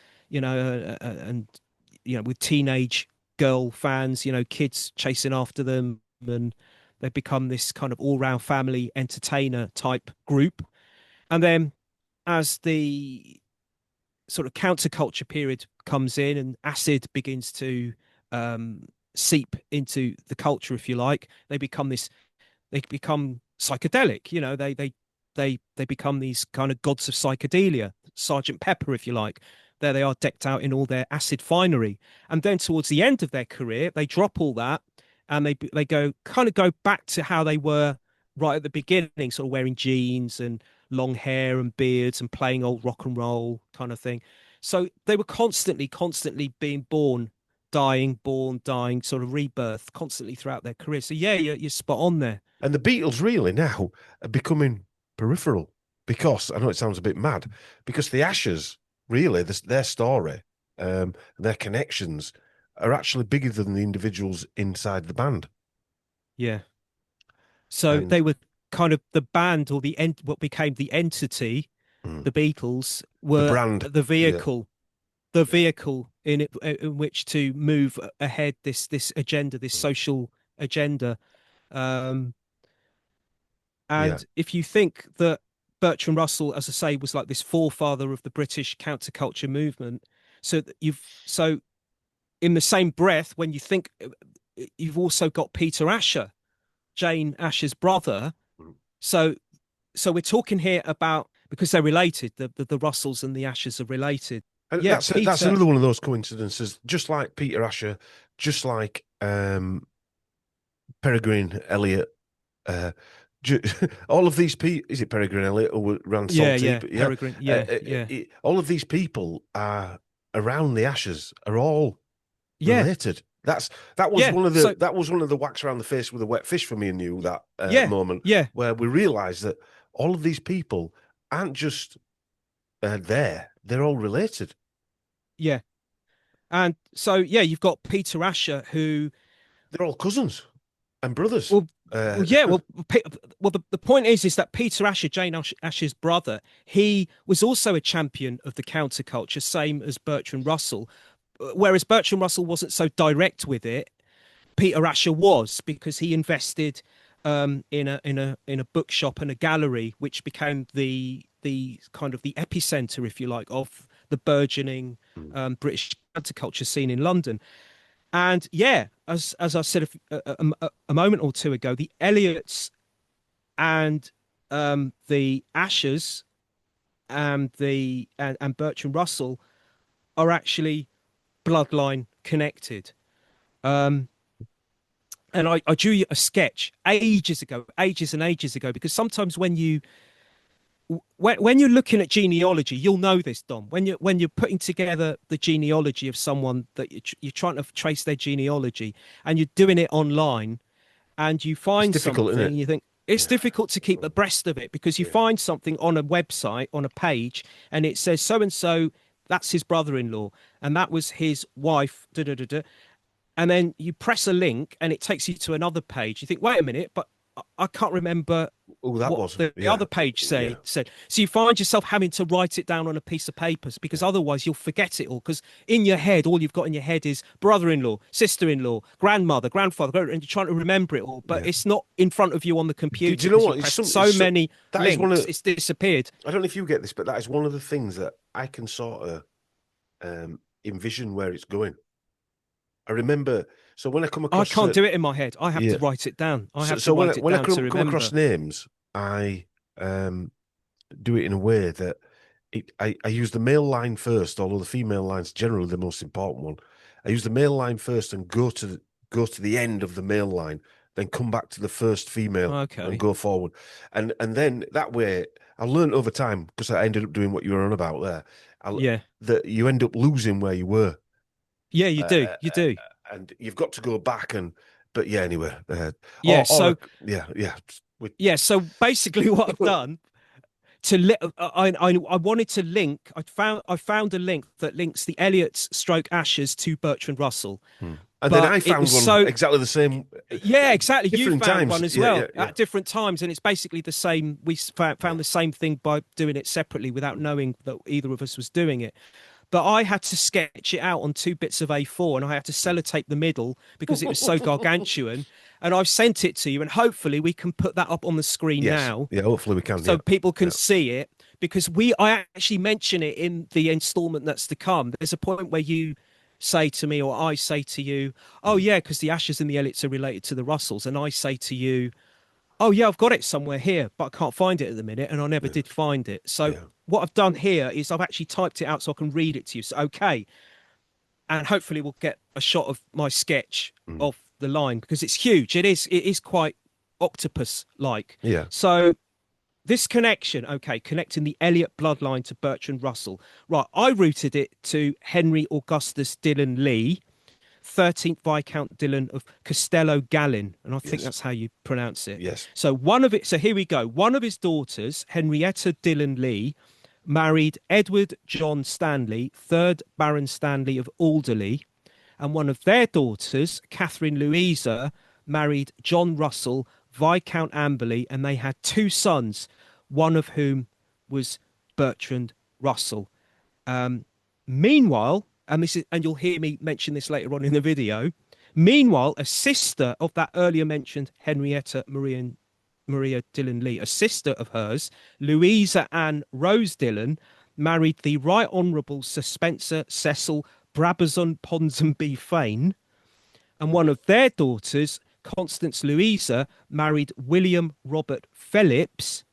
with teenage girl fans, kids chasing after them, and they become this kind of all-round family entertainer type group. And then as the sort of counterculture period comes in and acid begins to seep into the culture, if you like, they become psychedelic. They become these kind of gods of psychedelia, Sergeant Pepper, if you like. There they are, decked out in all their acid finery. And then towards the end of their career, they drop all that, and they go back to how they were right at the beginning, sort of wearing jeans and long hair and beards and playing old rock and roll kind of thing. So they were constantly being born, dying, sort of rebirth constantly throughout their career. So yeah, you're spot on there. And the Beatles really now are becoming peripheral, because I know it sounds a bit mad, because the Ashes, really, their story, their connections are actually bigger than the individuals inside the band. Yeah. So they were kind of the band, or what became the entity. The Beatles were the brand, the vehicle. Yeah. The vehicle in which to move ahead this agenda, this social agenda. And if you think that Bertrand Russell, as I say, was like this forefather of the British counterculture movement, so in the same breath, when you think, you've also got Peter Asher, Jane Asher's brother. So we're talking here about, because they're related, the Russells and the Ashers are related. And yeah, that's another one of those coincidences. Just like Peter Asher, just like Peregrine Elliot, all of these people. Is it Peregrine Elliot or ran Salty? Yeah, Peregrine. Yeah. All of these people are around the Ashers are all related. That was one of the whacks around the face with a wet fish for me and you, that moment. Yeah. Where we realised that all of these people aren't just there; they're all related. Yeah. And so, you've got Peter Asher, who... They're all cousins and brothers. The point is that Peter Asher, Jane Asher's brother, he was also a champion of the counterculture, same as Bertrand Russell. Whereas Bertrand Russell wasn't so direct with it, Peter Asher was, because he invested in a bookshop and a gallery, which became the kind of the epicenter, if you like, of the burgeoning British counterculture scene in London. And as I said a moment or two ago, the Eliots and the Ashers and Bertrand Russell are actually bloodline connected. And I drew you a sketch ages and ages ago, because sometimes when you're looking at genealogy, you'll know this, Dom. When you're putting together the genealogy of someone that you're trying to trace their genealogy, and you're doing it online, and you find something, and you think it's difficult to keep abreast of it, because you find something on a website, on a page, and it says so and so, that's his brother-in-law, and that was his wife. And then you press a link, and it takes you to another page. You think, wait a minute, but I can't remember what the other page said. So you find yourself having to write it down on a piece of paper, because otherwise you'll forget it all. Because in your head, all you've got in your head is brother-in-law, sister-in-law, grandmother, grandfather, and you're trying to remember it all. But it's not in front of you on the computer. Do you know what? So many links, it's disappeared. I don't know if you get this, but that is one of the things that I can sort of envision where it's going. I remember, so when I come across... I can't do it in my head. I have to write it down. I have to write it down to remember. Come across names, I do it in a way that I use the male line first, although the female line's generally the most important one. I use the male line first and go to the end of the male line, then come back to the first female and go forward. And then that way, I learned over time, because I ended up doing what you were on about there, that you end up losing where you were. Yeah, you uh, do. uh, You do. and you've got to go back and. But yeah, anyway, Yeah. or So yeah, yeah. We, yeah. So basically, what I've done to I wanted to link. I found a link that links the Eliots stroke Ashes to Bertrand Russell, and then but I it was found one so. exactly the same, Yeah, exactly. You different found times. one as Yeah, yeah, well yeah, at different times, and it's basically the same. We yeah. found the same thing by doing it separately without knowing that either of us was doing it. But I had to sketch it out on two bits of A4 and I had to sellotape the middle because it was so gargantuan. And I've sent it to you, and hopefully we can put that up on the screen Yes, now yeah. Hopefully we can. so Yeah, people can yeah. see it because I actually mention it in the installment that's to come. There's a point where you say to me or I say to you, oh Mm. yeah, because the Ashes and the Elliots are related to the Russells, and I say to you, oh yeah, I've got it somewhere here, but I can't find it at the minute, and I never Yeah, did find it. So yeah. what I've done here is I've actually typed it out so I can read it to you. So okay, and hopefully we'll get a shot of my sketch Mm. of the line because it's huge. It is quite octopus like. Yeah. So this connection, okay, connecting the Elliot bloodline to Bertrand Russell. Right, I rooted it to Henry Augustus Dillon Lee, 13th Viscount Dillon of Castello Gallin, and I think Yes. that's how you pronounce it. Yes. So one of it, so here we go. One of his daughters, Henrietta Dillon Lee, married Edward John Stanley, 3rd Baron Stanley of Alderley, and one of their daughters, Catherine Louisa, married John Russell, Viscount Amberley, and they had two sons, one of whom was Bertrand Russell. Meanwhile, and you'll hear me mention this later on in the video. Meanwhile, a sister of that earlier mentioned Henrietta Maria Dillon Lee, a sister of hers, Louisa Ann Rose Dillon, married the Right Honourable Sir Spencer Cecil Brabazon Ponsonby Fane, and one of their daughters, Constance Louisa, married William Robert Phillips,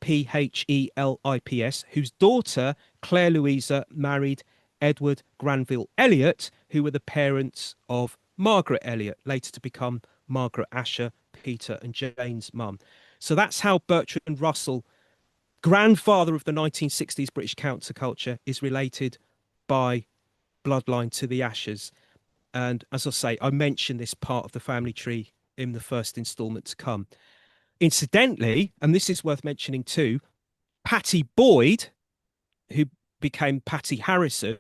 Phelips, whose daughter, Claire Louisa, married Edward Granville Elliot, who were the parents of Margaret Elliot, later to become Margaret Asher, Peter and Jane's mum. So that's how Bertrand Russell, grandfather of the 1960s British counterculture, is related by bloodline to the Ashers. And as I say, I mentioned this part of the family tree in the first instalment to come. Incidentally, and this is worth mentioning too, Patty Boyd, who became Patty Harrison,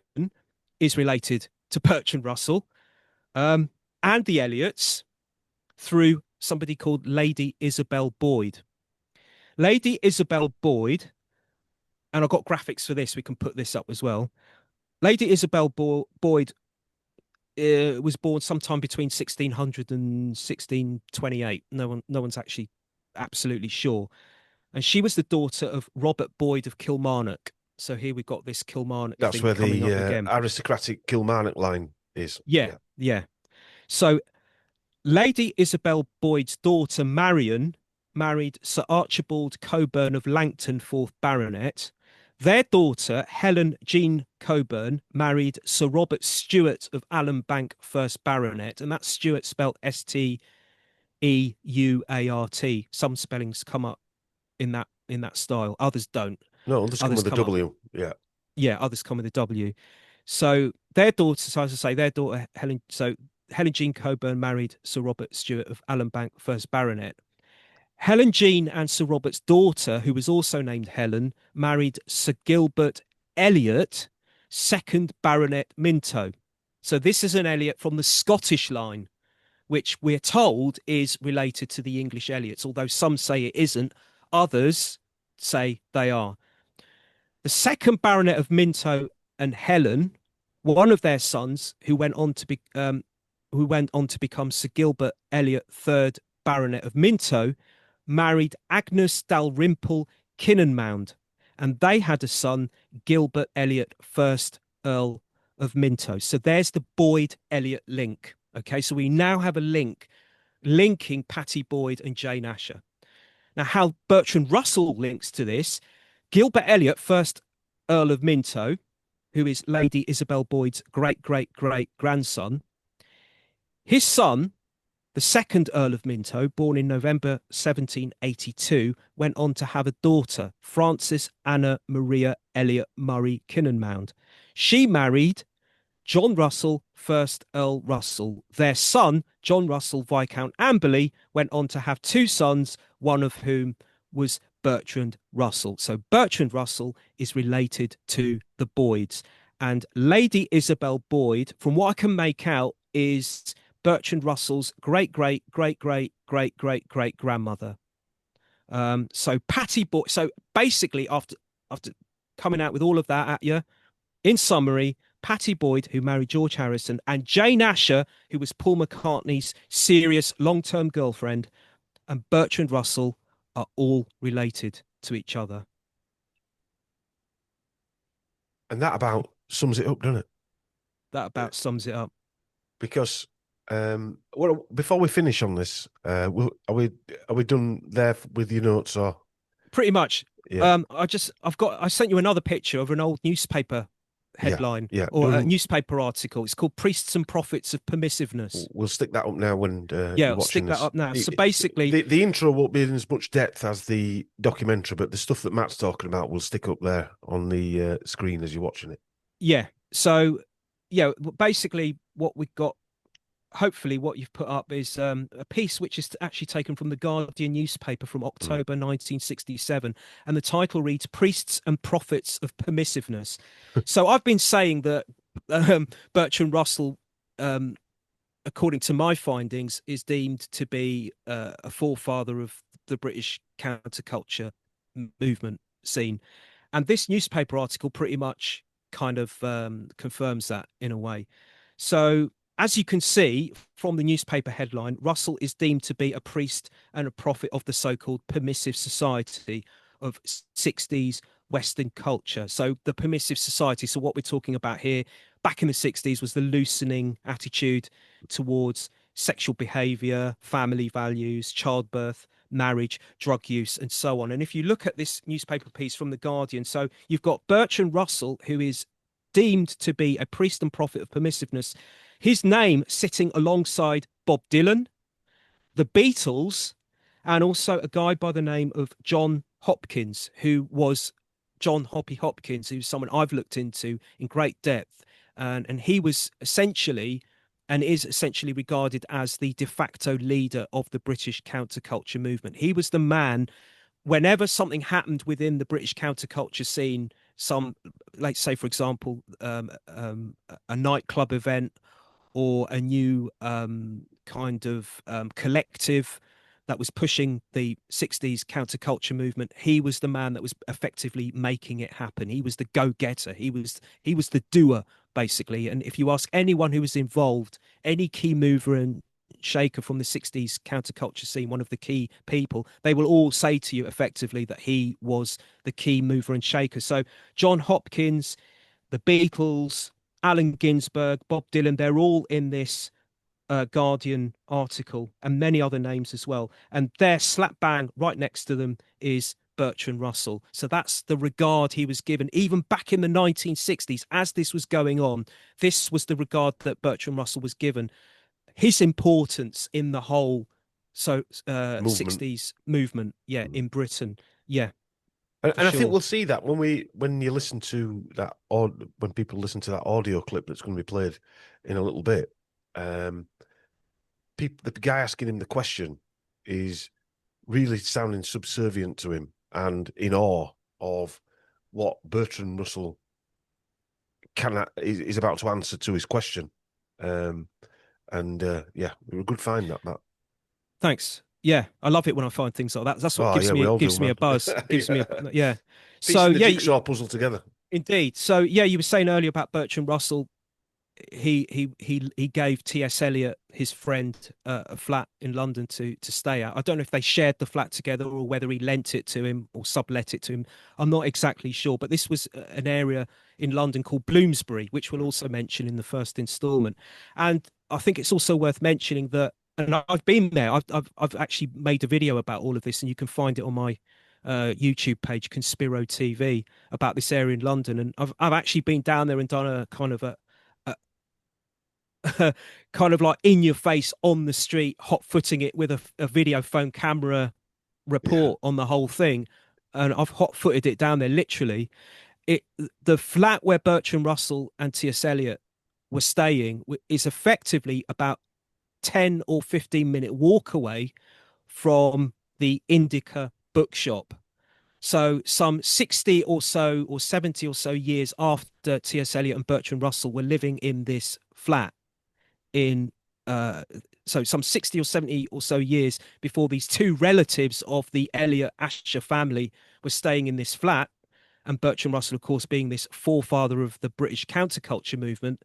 is related to Bertrand Russell and the Eliots through somebody called Lady Isabel Boyd. Lady Isabel Boyd, and I've got graphics for this, we can put this up as well. Lady Isabel Boyd was born sometime between 1600 and 1628. No one's actually absolutely sure. And she was the daughter of Robert Boyd of Kilmarnock. So here we've got this Kilmarnock That's thing where coming up the again. aristocratic Kilmarnock line is. Yeah, Yeah. yeah. So Lady Isabel Boyd's daughter Marion married Sir Archibald Coburn of Langton, 4th Baronet. Their daughter, Helen Jean Coburn, married Sir Robert Stewart of Allen Bank, 1st Baronet. And that's Stewart spelled Steuart. Some spellings come up in that style. Others don't. No, this come Others with a come up. W. Yeah. Yeah, others come with a W. So their daughter, so as I say, their daughter Helen. So Helen Jean Coburn married Sir Robert Stewart of Allen Bank, 1st Baronet. Helen Jean and Sir Robert's daughter, who was also named Helen, married Sir Gilbert Elliot, 2nd Baronet Minto. So this is an Elliot from the Scottish line, which we're told is related to the English Eliots, although some say it isn't. Others say they are. The 2nd Baronet of Minto and Helen, one of their sons, who went on to become Sir Gilbert Elliot, 3rd Baronet of Minto, married Agnes Dalrymple Kinnenmound, and they had a son, Gilbert Elliot, 1st Earl of Minto. So there's the Boyd Elliot link. Okay, so we now have a link linking Patty Boyd and Jane Asher. Now, how Bertrand Russell links to this, Gilbert Elliot, 1st Earl of Minto, who is Lady Isabel Boyd's great grandson, his son, the 2nd Earl of Minto, born in November 1782, went on to have a daughter, Frances Anna Maria Elliot Murray Kinnenmound. She married John Russell, 1st Earl Russell. Their son, John Russell, Viscount Amberley, went on to have two sons, one of whom was Bertrand Russell. So Bertrand Russell is related to the Boyds. And Lady Isabel Boyd, from what I can make out, is Bertrand Russell's great, great, great, great, great, great, great grandmother. So Patty Boyd. So basically, after coming out with all of that at you, in summary, Patty Boyd, who married George Harrison, and Jane Asher, who was Paul McCartney's serious long-term girlfriend, and Bertrand Russell are all related to each other. And that about sums it up, doesn't it? That about sums it up. Because well, before we finish on this, are we done there with your notes or? Pretty much. Yeah. I sent you another picture of an old newspaper headline or a newspaper article. It's called "Priests and Prophets of Permissiveness." We'll stick that up now when I'll stick that up now. So basically, the intro won't be in as much depth as the documentary, but the stuff that Matt's talking about will stick up there on the screen as you're watching it. Yeah. So basically what we've got, hopefully what you've put up is a piece which is actually taken from the Guardian newspaper from October 1967, and the title reads "Priests and Prophets of Permissiveness." So I've been saying that Bertrand Russell, according to my findings, is deemed to be a forefather of the British counterculture movement scene, and this newspaper article pretty much kind of confirms that in a way. So as you can see from the newspaper headline, Russell is deemed to be a priest and a prophet of the so-called permissive society of 60s Western culture. So the permissive society, so what we're talking about here back in the 60s was the loosening attitude towards sexual behavior, family values, childbirth, marriage, drug use, and so on. And if you look at this newspaper piece from The Guardian, so you've got Bertrand Russell, who is deemed to be a priest and prophet of permissiveness, his name sitting alongside Bob Dylan, the Beatles, and also a guy by the name of John Hopkins, who was John Hoppy Hopkins, who's someone I've looked into in great depth. And he was essentially and is essentially regarded as the de facto leader of the British counterculture movement. He was the man, whenever something happened within the British counterculture scene, let's say, for example, a nightclub event or a new kind of collective that was pushing the 60s counterculture movement, he was the man that was effectively making it happen. He was the go-getter. He was the doer, basically. And if you ask anyone who was involved, any key mover and shaker from the 60s counterculture scene, one of the key people, they will all say to you effectively that he was the key mover and shaker. So John Hopkins, the Beatles, Allen Ginsberg, Bob Dylan, they're all in this Guardian article, and many other names as well. And there, slap bang right next to them, is Bertrand Russell. So that's the regard he was given even back in the 1960s. As this was going on, this was the regard that Bertrand Russell was given. His importance in the whole 60s movement, in Britain. And I think we'll see that when you listen to that, or when people listen to that audio clip that's going to be played in a little bit. The guy asking him the question is really sounding subservient to him and in awe of what Bertrand Russell is about to answer to his question. We were a good find that, Matt. Thanks. Yeah, I love it when I find things like that. That's what gives me a buzz. Gives me a So the jigsaw puzzle together. Indeed. So you were saying earlier about Bertrand Russell. He gave T.S. Eliot, his friend, a flat in London to stay at. I don't know if they shared the flat together or whether he lent it to him or sublet it to him. I'm not exactly sure, but this was an area in London called Bloomsbury, which we'll also mention in the first instalment. And I think it's also worth mentioning that, and I've been there. I've actually made a video about all of this, and you can find it on my YouTube page, Conspiro TV, about this area in London. And I've actually been down there and done a kind of kind of like in your face on the street, hot footing it with a video phone camera report on the whole thing. And I've hot footed it down there, literally. The flat where Bertrand Russell and T.S. Eliot were staying is effectively about 10 or 15-minute walk away from the Indica bookshop. So some 60 or so or 70 or so years after T.S. Eliot and Bertrand Russell were living in this flat in so some 60 or 70 or so years before these two relatives of the Eliot Asher family were staying in this flat, and Bertrand Russell, of course, being this forefather of the British counterculture movement,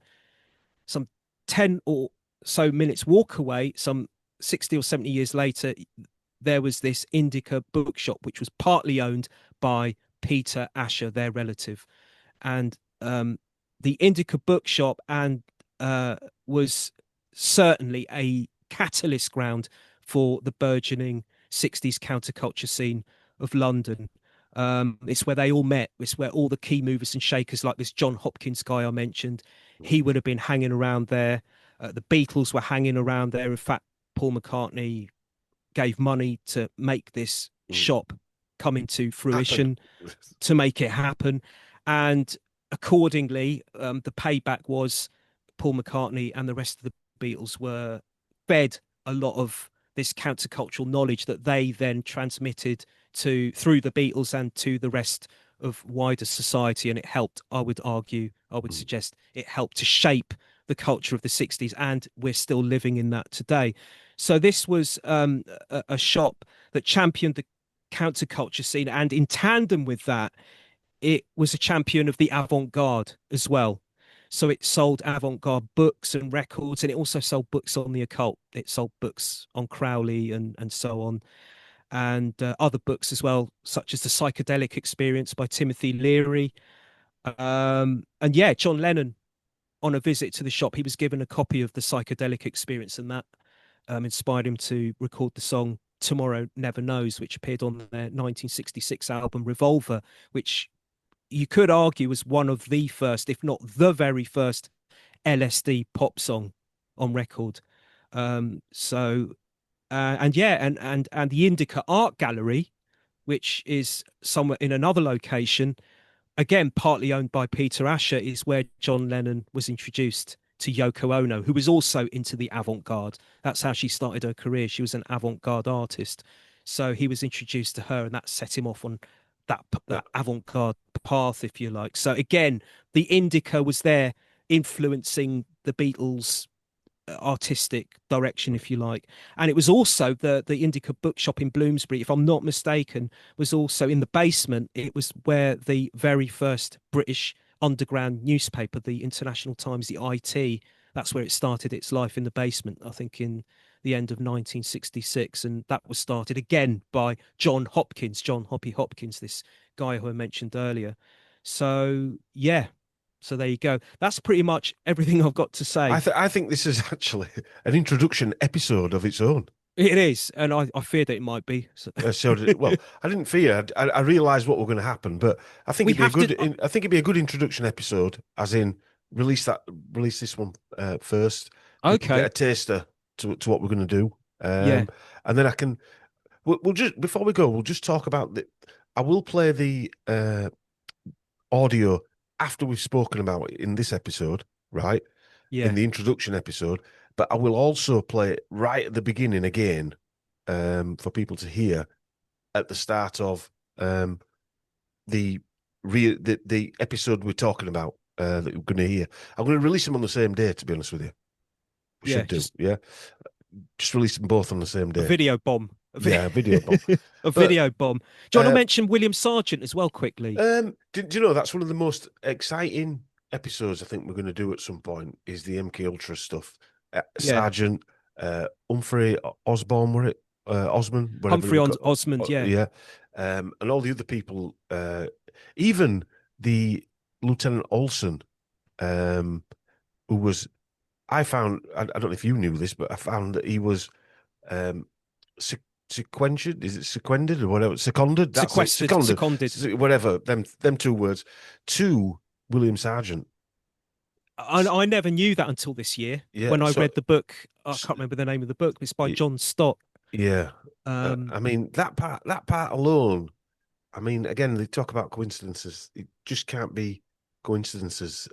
some 10 or so minutes walk away, some 60 or 70 years later, there was this Indica bookshop, which was partly owned by Peter Asher, their relative. And the Indica bookshop was certainly a catalyst ground for the burgeoning 60s counterculture scene of London. It's where they all met. It's where all the key movers and shakers, like this John Hopkins guy I mentioned, he would have been hanging around there. The Beatles were hanging around there. In fact, Paul McCartney gave money to make this shop come into fruition, to make it happen. And accordingly, the payback was Paul McCartney and the rest of the Beatles were fed a lot of this countercultural knowledge that they then transmitted through the Beatles and to the rest of wider society. And it helped, I would argue, I would suggest it helped to shape the culture of the 60s, and we're still living in that today. So this was a shop that championed the counterculture scene, and in tandem with that, it was a champion of the avant-garde as well. So it sold avant-garde books and records, and it also sold books on the occult. It sold books on Crowley and so on, and other books as well, such as The Psychedelic Experience by Timothy Leary. And yeah, John Lennon, on a visit to the shop, he was given a copy of The Psychedelic Experience, and that inspired him to record the song Tomorrow Never Knows, which appeared on their 1966 album Revolver, which you could argue was one of the first, if not the very first, LSD pop song on record. So and yeah, and the Indica Art Gallery, which is somewhere in another location, again partly owned by Peter Asher, is where John Lennon was introduced to Yoko Ono, who was also into the avant-garde. That's how she started her career. She was an avant-garde artist. So he was introduced to her, and that set him off on that avant-garde path, if you like. So again, the Indica was there influencing the Beatles' artistic direction, if you like. And it was also the Indica bookshop in Bloomsbury, if I'm not mistaken, was also in the basement. It was where the very first British underground newspaper, the International Times, the IT, that's where it started its life, in the basement, I think in the end of 1966. And that was started again by John Hopkins, John Hoppy Hopkins, this guy who I mentioned earlier. So yeah, so there you go. That's pretty much everything I've got to say. I think this is actually an introduction episode of its own. It is, and I fear that it might be. Well, I didn't fear. I realised what were going to happen, but I think it'd be I think it'd be a good introduction episode, as in release this one first. Okay. Get a taster to what we're going to do. Yeah. And then we'll just, before we go, we'll just talk about I will play the audio after we've spoken about it in this episode, right? Yeah. In the introduction episode, but I will also play it right at the beginning again, for people to hear at the start of the episode we're talking about, that we're going to hear. I'm going to release them on the same day, to be honest with you. We should do, yeah. Just release them both on the same day. A video bomb. A video bomb. Video bomb. Do you want to mention William Sargent as well quickly? Do you know that's one of the most exciting episodes I think we're going to do at some point, is the MK Ultra stuff. Sargent, Humphrey Osborne, were it? Osmond? Humphrey Osmond, yeah. Yeah. And all the other people, even the Lieutenant Olson, who was, I found, I don't know if you knew this, but I found that he was sequestered, is it seconded or whatever? Seconded? That's seconded. Whatever, them two words, to William Sargent. I never knew that until this year, when I read the book. I can't remember the name of the book, but it's by John Stott. Yeah. I mean, that part alone, I mean, again, they talk about coincidences. It just can't be coincidences.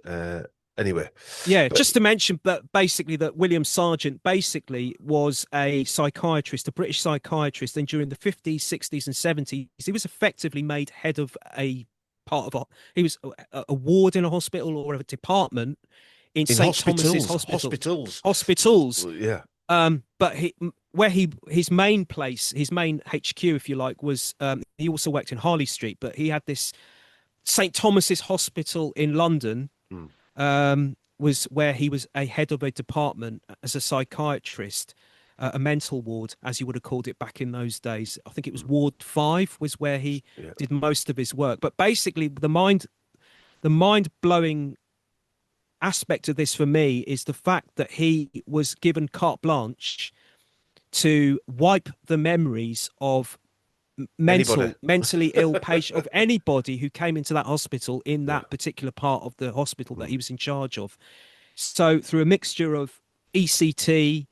anyway. Yeah, But just to mention that basically that William Sargent basically was a psychiatrist, a British psychiatrist, and during the 50s, 60s, and 70s, he was effectively made head of a part of he was a ward in a hospital or a department in in St. Thomas's Hospital. Hospitals. Yeah. But where his main place, his main HQ, if you like, was he also worked in Harley Street, but he had this St. Thomas's Hospital in London. Was where he was a head of a department as a psychiatrist, a mental ward, as you would have called it back in those days. I think it was Ward 5 was where he did most of his work. But basically, the mind-blowing aspect of this for me is the fact that he was given carte blanche to wipe the memories of mentally ill patient, of anybody who came into that hospital in that particular part of the hospital that he was in charge of. So through a mixture of ECT,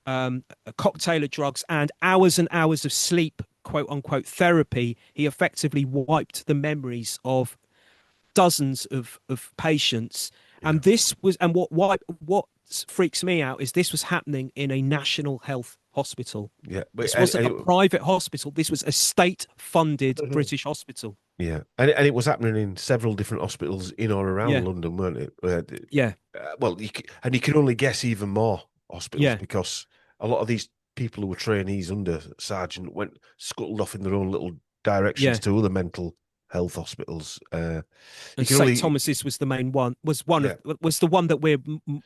a cocktail of drugs, and hours of sleep, quote unquote, therapy, he effectively wiped the memories of dozens of patients. And this was, and what freaks me out is this was happening in a national health hospital. Yeah, this wasn't a private hospital. This was a state-funded British hospital. Yeah, and it was happening in several different hospitals in or around London, weren't it? Yeah. Well, you can only guess even more hospitals because a lot of these people who were trainees under Sargent went scuttled off in their own little directions to other mental health hospitals. And St. Thomas's was the main one. Was the one that we're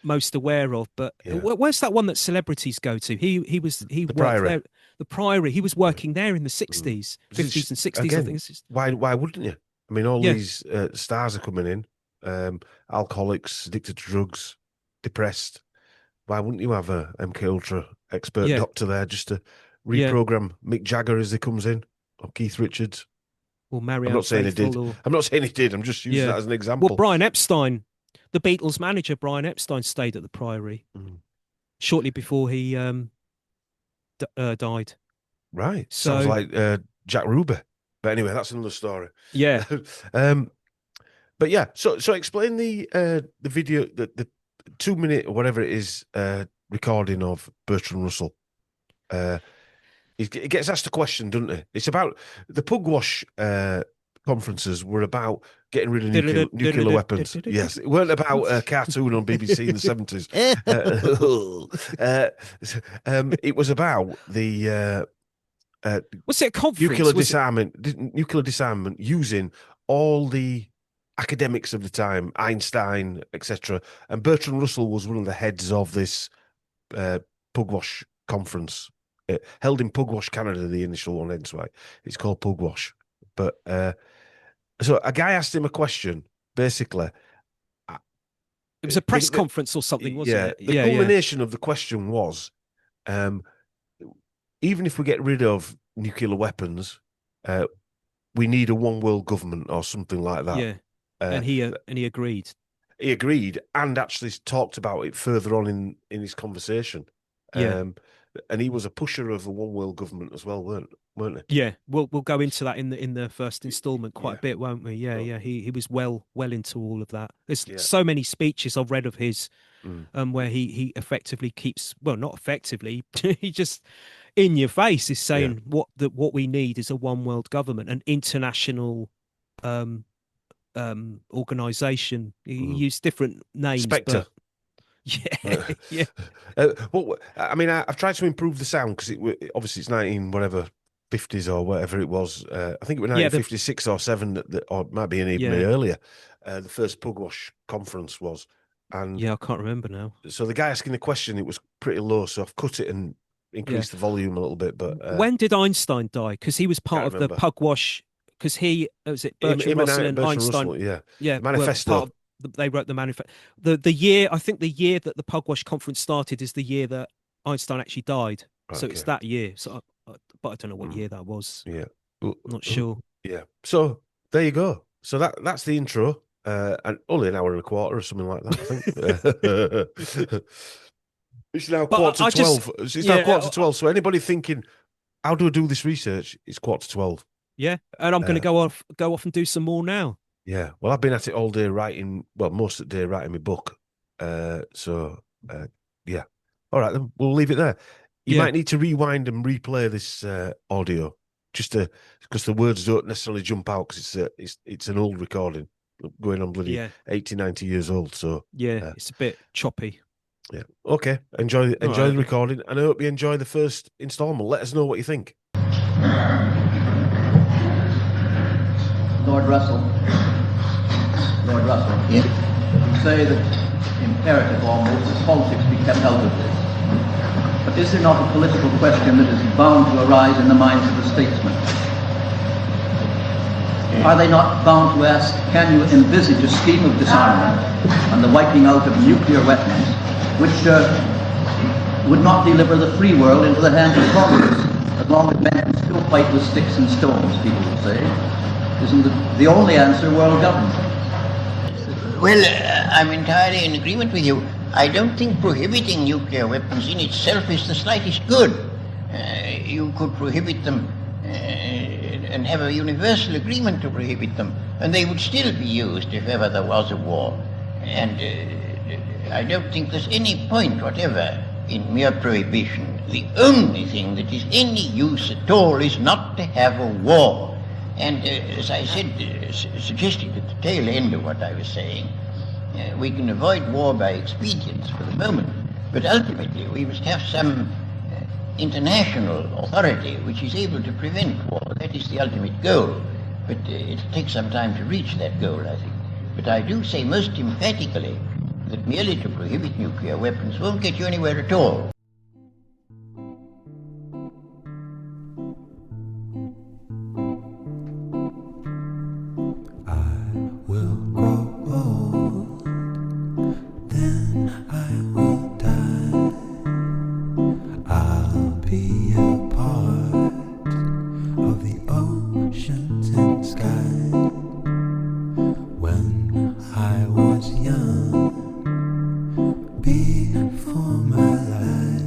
most aware of. But where's that one that celebrities go to? He worked there. The Priory. He was working there in the 60s, 50s, and 60s. Again, I think. Why wouldn't you? I mean, all these stars are coming in. Alcoholics, addicted to drugs, depressed. Why wouldn't you have a MK Ultra expert doctor there just to reprogram Mick Jagger as he comes in, or Keith Richards? Or Marianne I'm not saying he did. I'm not saying he did. I'm just using that as an example. Well, Brian Epstein, the Beatles manager, Brian Epstein, stayed at the Priory shortly before he died. Right. So, sounds like Jack Ruby. But anyway, that's another story. Yeah. But yeah, so explain the video, the 2 minute or whatever it is recording of Bertrand Russell. He gets asked a question, doesn't he? It's about the Pugwash conferences were about getting rid of nuclear weapons. Yes, it weren't about a cartoon on BBC in the 70s. It was about the what's it, a conference? Nuclear disarmament using all the academics of the time, Einstein, etc. And Bertrand Russell was one of the heads of this Pugwash conference. Held in Pugwash, Canada, the initial one, hence why it's called Pugwash. But so a guy asked him a question, basically. It was a press conference or something, wasn't it? The culmination of the question was, even if we get rid of nuclear weapons, we need a one world government or something like that. Yeah, and he agreed. He agreed and actually talked about it further on in his conversation. And he was a pusher of a one world government as well, weren't he? Yeah, we'll go into that in the first instalment quite a bit, won't we? Yeah. He was well into all of that. There's so many speeches I've read of his, where he effectively keeps, well, not effectively, he just in your face is saying what we need is a one world government, an international organization. He used different names. Spectre. Yeah. Well, I mean, I've tried to improve the sound because obviously it's 1950s or whatever it was. I think it was 1956 or 7, or it might be even earlier. The first Pugwash conference was, and I can't remember now. So the guy asking the question, it was pretty low, so I've cut it and increased the volume a little bit. But when did Einstein die? Because he was part of the Pugwash. Because was it Bertrand Russell and Einstein? Russell, manifesto. They wrote the manifesto. The year, I think the year that the Pugwash conference started is the year that Einstein actually died. So it's that year. So, but I don't know what year that was. Yeah, not sure. Yeah. So there you go. So that's the intro, and only an hour and a quarter or something like that, I think. It's now quarter to 12. It's now quarter to 12. So anybody thinking, how do I do this research? It's quarter to 12. Yeah, and I'm going to go off and do some more now. Yeah, well, I've been at it all day writing. Well, most of the day writing my book. Yeah. All right, then we'll leave it there. You Yeah. might need to rewind and replay this audio just because the words don't necessarily jump out because it's an old recording going on bloody 80, 90 years old. So it's a bit choppy. Yeah. Okay. Enjoy All the right. recording, and I hope you enjoy the first instalment. Let us know what you think. Lord Russell. Yeah. You say that imperative almost that politics be kept out of this. But is there not a political question that is bound to arise in the minds of the statesmen? Are they not bound to ask, can you envisage a scheme of disarmament and the wiping out of nuclear weapons which would not deliver the free world into the hands of communists as long as men can still fight with sticks and stones, people will say? Isn't the only answer world government? Well, I'm entirely in agreement with you. I don't think prohibiting nuclear weapons in itself is the slightest good. You could prohibit them and have a universal agreement to prohibit them, and they would still be used if ever there was a war. And I don't think there's any point whatever in mere prohibition. The only thing that is any use at all is not to have a war. And as I said, suggested at the tail end of what I was saying, we can avoid war by expedience for the moment, but ultimately we must have some international authority which is able to prevent war. That is the ultimate goal, but it'll take some time to reach that goal, I think. But I do say most emphatically that merely to prohibit nuclear weapons won't get you anywhere at all. Before my life